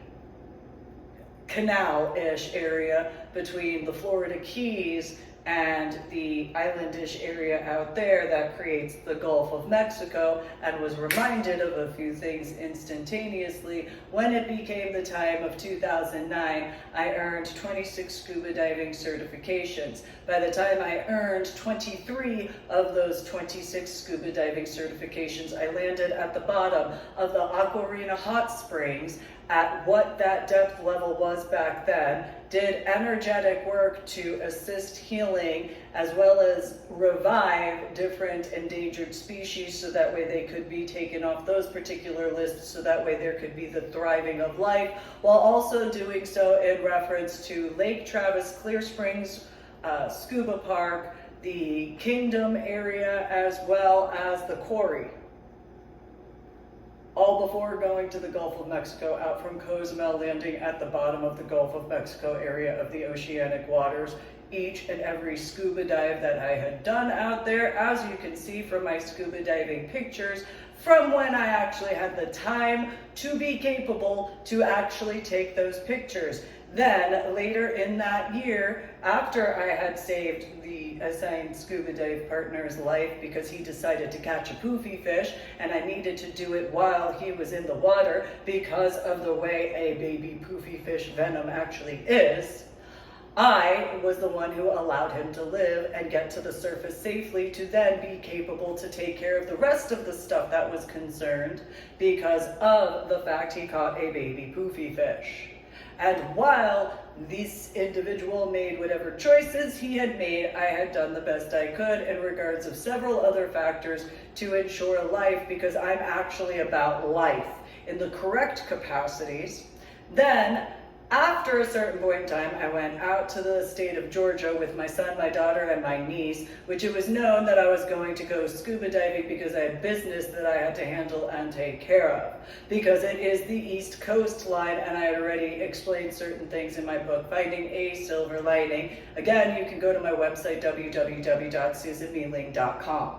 canal-ish area between the Florida Keys and the islandish area out there that creates the Gulf of Mexico, and was reminded of a few things instantaneously. When it became the time of 2009, I earned 26 scuba diving certifications. By the time I earned 23 of those 26 scuba diving certifications, I landed at the bottom of the Aquarina hot springs at what that depth level was back then, did energetic work to assist healing as well as revive different endangered species so that way they could be taken off those particular lists, so that way there could be the thriving of life, while also doing so in reference to Lake Travis Clear Springs Scuba Park, the Kingdom area, as well as the quarry. All before going to the Gulf of Mexico, out from Cozumel, landing at the bottom of the Gulf of Mexico area of the oceanic waters. Each and every scuba dive that I had done out there, as you can see from my scuba diving pictures, from when I actually had the time to be capable to actually take those pictures. Then, later in that year, after I had saved the assigned scuba dive partner's life because he decided to catch a poofy fish, and I needed to do it while he was in the water because of the way a baby poofy fish venom actually is, I was the one who allowed him to live and get to the surface safely to then be capable to take care of the rest of the stuff that was concerned because of the fact he caught a baby poofy fish. And while this individual made whatever choices he had made, I had done the best I could in regards of several other factors to ensure life, because I'm actually about life in the correct capacities. Then, after a certain point in time, I went out to the state of Georgia with my son, my daughter, and my niece, which it was known that I was going to go scuba diving because I had business that I had to handle and take care of. Because it is the East Coast line, and I had already explained certain things in my book, Finding a Silver Lining. Again, you can go to my website, www.susanmeeling.com.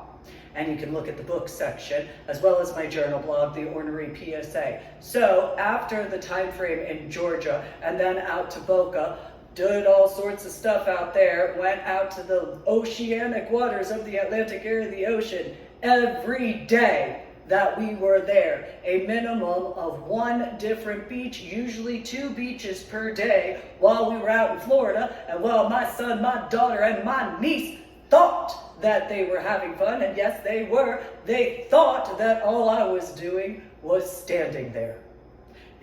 And you can look at the book section, as well as my journal blog, The Ornery PSA. So after the time frame in Georgia, and then out to Boca, did all sorts of stuff out there, went out to the oceanic waters of the Atlantic area of the ocean every day that we were there. A minimum of one different beach, usually 2 beaches per day, while we were out in Florida, and while my son, my daughter, and my niece thought that they were having fun, and yes, they were. They thought that all I was doing was standing there.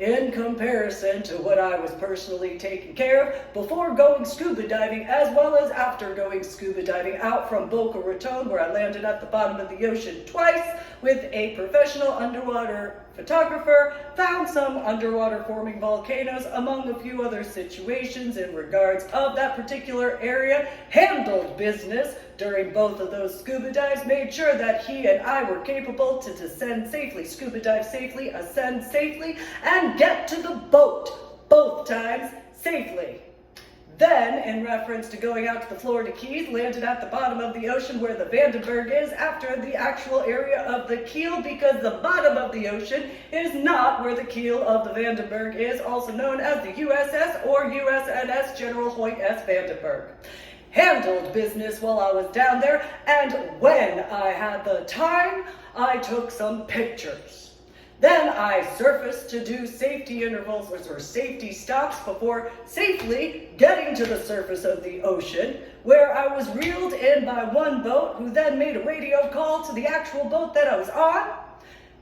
In comparison to what I was personally taking care of before going scuba diving, as well as after going scuba diving out from Boca Raton, where I landed at the bottom of the ocean twice with a professional underwater photographer, found some underwater forming volcanoes, among a few other situations in regards of that particular area, handled business during both of those scuba dives, made sure that he and I were capable to descend safely, scuba dive safely, ascend safely, and get to the boat, both times, safely. Then, in reference to going out to the Florida Keys, landed at the bottom of the ocean where the Vandenberg is after the actual area of the keel, because the bottom of the ocean is not where the keel of the Vandenberg is, also known as the USS or USNS General Hoyt S. Vandenberg. Handled business while I was down there, and when I had the time, I took some pictures. Then I surfaced to do safety intervals or safety stops before safely getting to the surface of the ocean, where I was reeled in by one boat, who then made a radio call to the actual boat that I was on,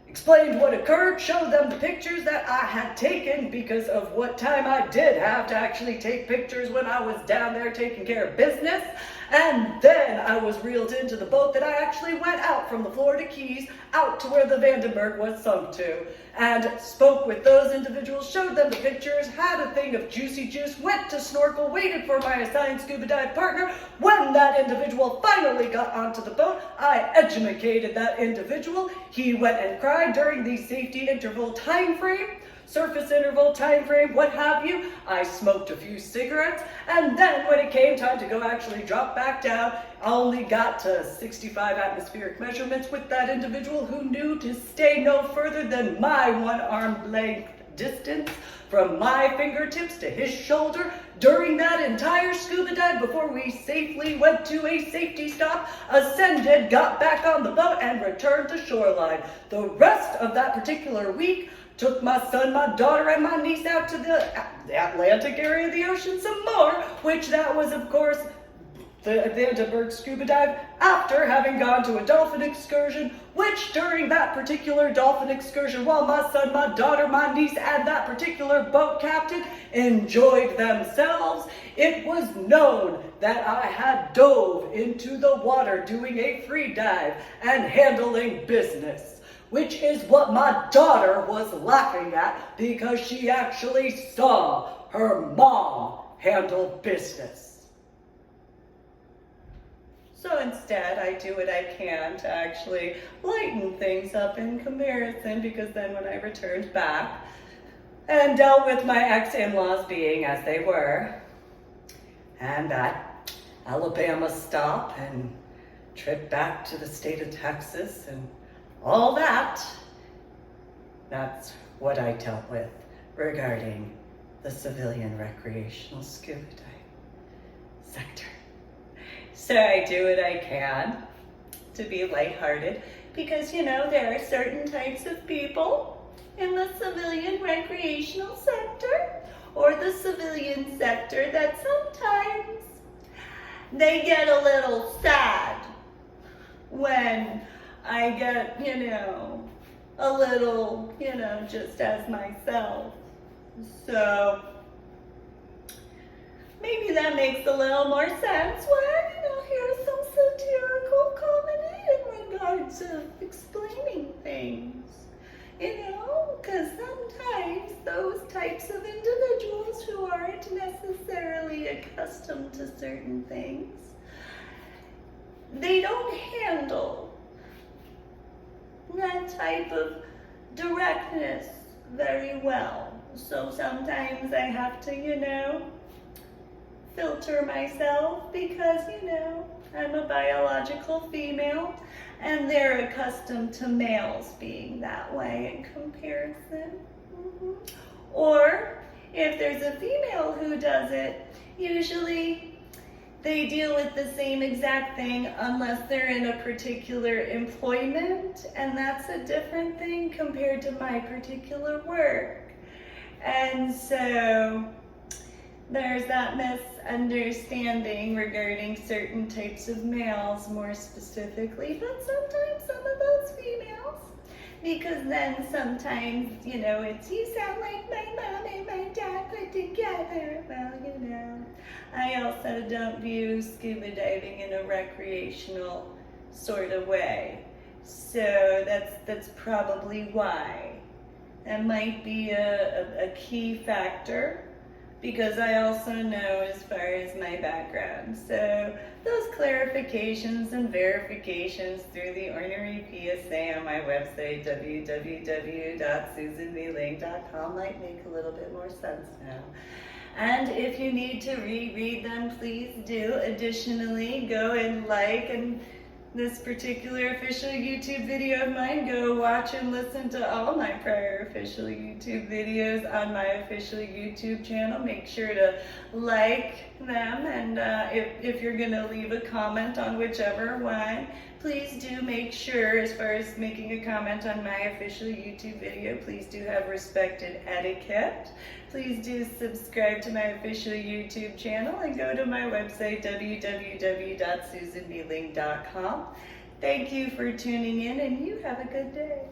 explained what occurred, showed them the pictures that I had taken because of what time I did have to actually take pictures when I was down there taking care of business. And then I was reeled into the boat that I actually went out from the Florida Keys out to where the Vandenberg was sunk to, and spoke with those individuals, showed them the pictures, had a thing of juicy juice, went to snorkel, waited for my assigned scuba dive partner. When that individual finally got onto the boat, I educated that individual. He went and cried during the safety interval time frame, surface interval time frame, what have you. I smoked a few cigarettes, and then when it came time to go actually drop back down, I only got to 65 atmospheric measurements with that individual, who knew to stay no further than my one arm length distance from my fingertips to his shoulder during that entire scuba dive before we safely went to a safety stop, ascended, got back on the boat, and returned to Shoreline. The rest of that particular week took my son, my daughter, and my niece out to the Atlantic area of the ocean some more, which that was, of course, the Vandenberg scuba dive after having gone to a dolphin excursion, which during that particular dolphin excursion, while my son, my daughter, my niece, and that particular boat captain enjoyed themselves, it was known that I had dove into the water doing a free dive and handling business, which is what my daughter was laughing at because she actually saw her mom handle business. So instead, I do what I can to actually lighten things up in comparison, because then when I returned back and dealt with my ex-in-laws being as they were, and that Alabama stop and trip back to the state of Texas and all that, that's what I dealt with regarding the civilian recreational scuba dive sector. So I do what I can to be lighthearted because, you know, there are certain types of people in the civilian recreational sector or the civilian sector that sometimes they get a little sad when I get, you know, a little, you know, just as myself. So maybe that makes a little more sense when, you know, here's some satirical comedy in regards to explaining things. You know, because sometimes those types of individuals who aren't necessarily accustomed to certain things, they don't handle that type of directness very well. So sometimes I have to, you know, filter myself because, you know, I'm a biological female and they're accustomed to males being that way in comparison. Or if there's a female who does it, usually they deal with the same exact thing unless they're in a particular employment, and that's a different thing compared to my particular work. And so there's that misunderstanding regarding certain types of males more specifically, but sometimes some of those females, because then sometimes, you know, it's, you sound like my mom and my dad put together. Well, you know, I also don't view scuba diving in a recreational sort of way. So that's probably why. That might be a key factor, because I also know as far as my background. So those clarifications and verifications through the ornery PSA on my website, www.susanmeeling.com, might make a little bit more sense now. And if you need to reread them, please do. Additionally, go and like and this particular official YouTube video of mine, go watch and listen to all my prior official YouTube videos on my official YouTube channel. Make sure to like them, and if you're gonna leave a comment on whichever one, please do make sure, as far as making a comment on my official YouTube video, please do have respected etiquette. Please do subscribe to my official YouTube channel and go to my website, www.susanmeeling.com. Thank you for tuning in, and you have a good day.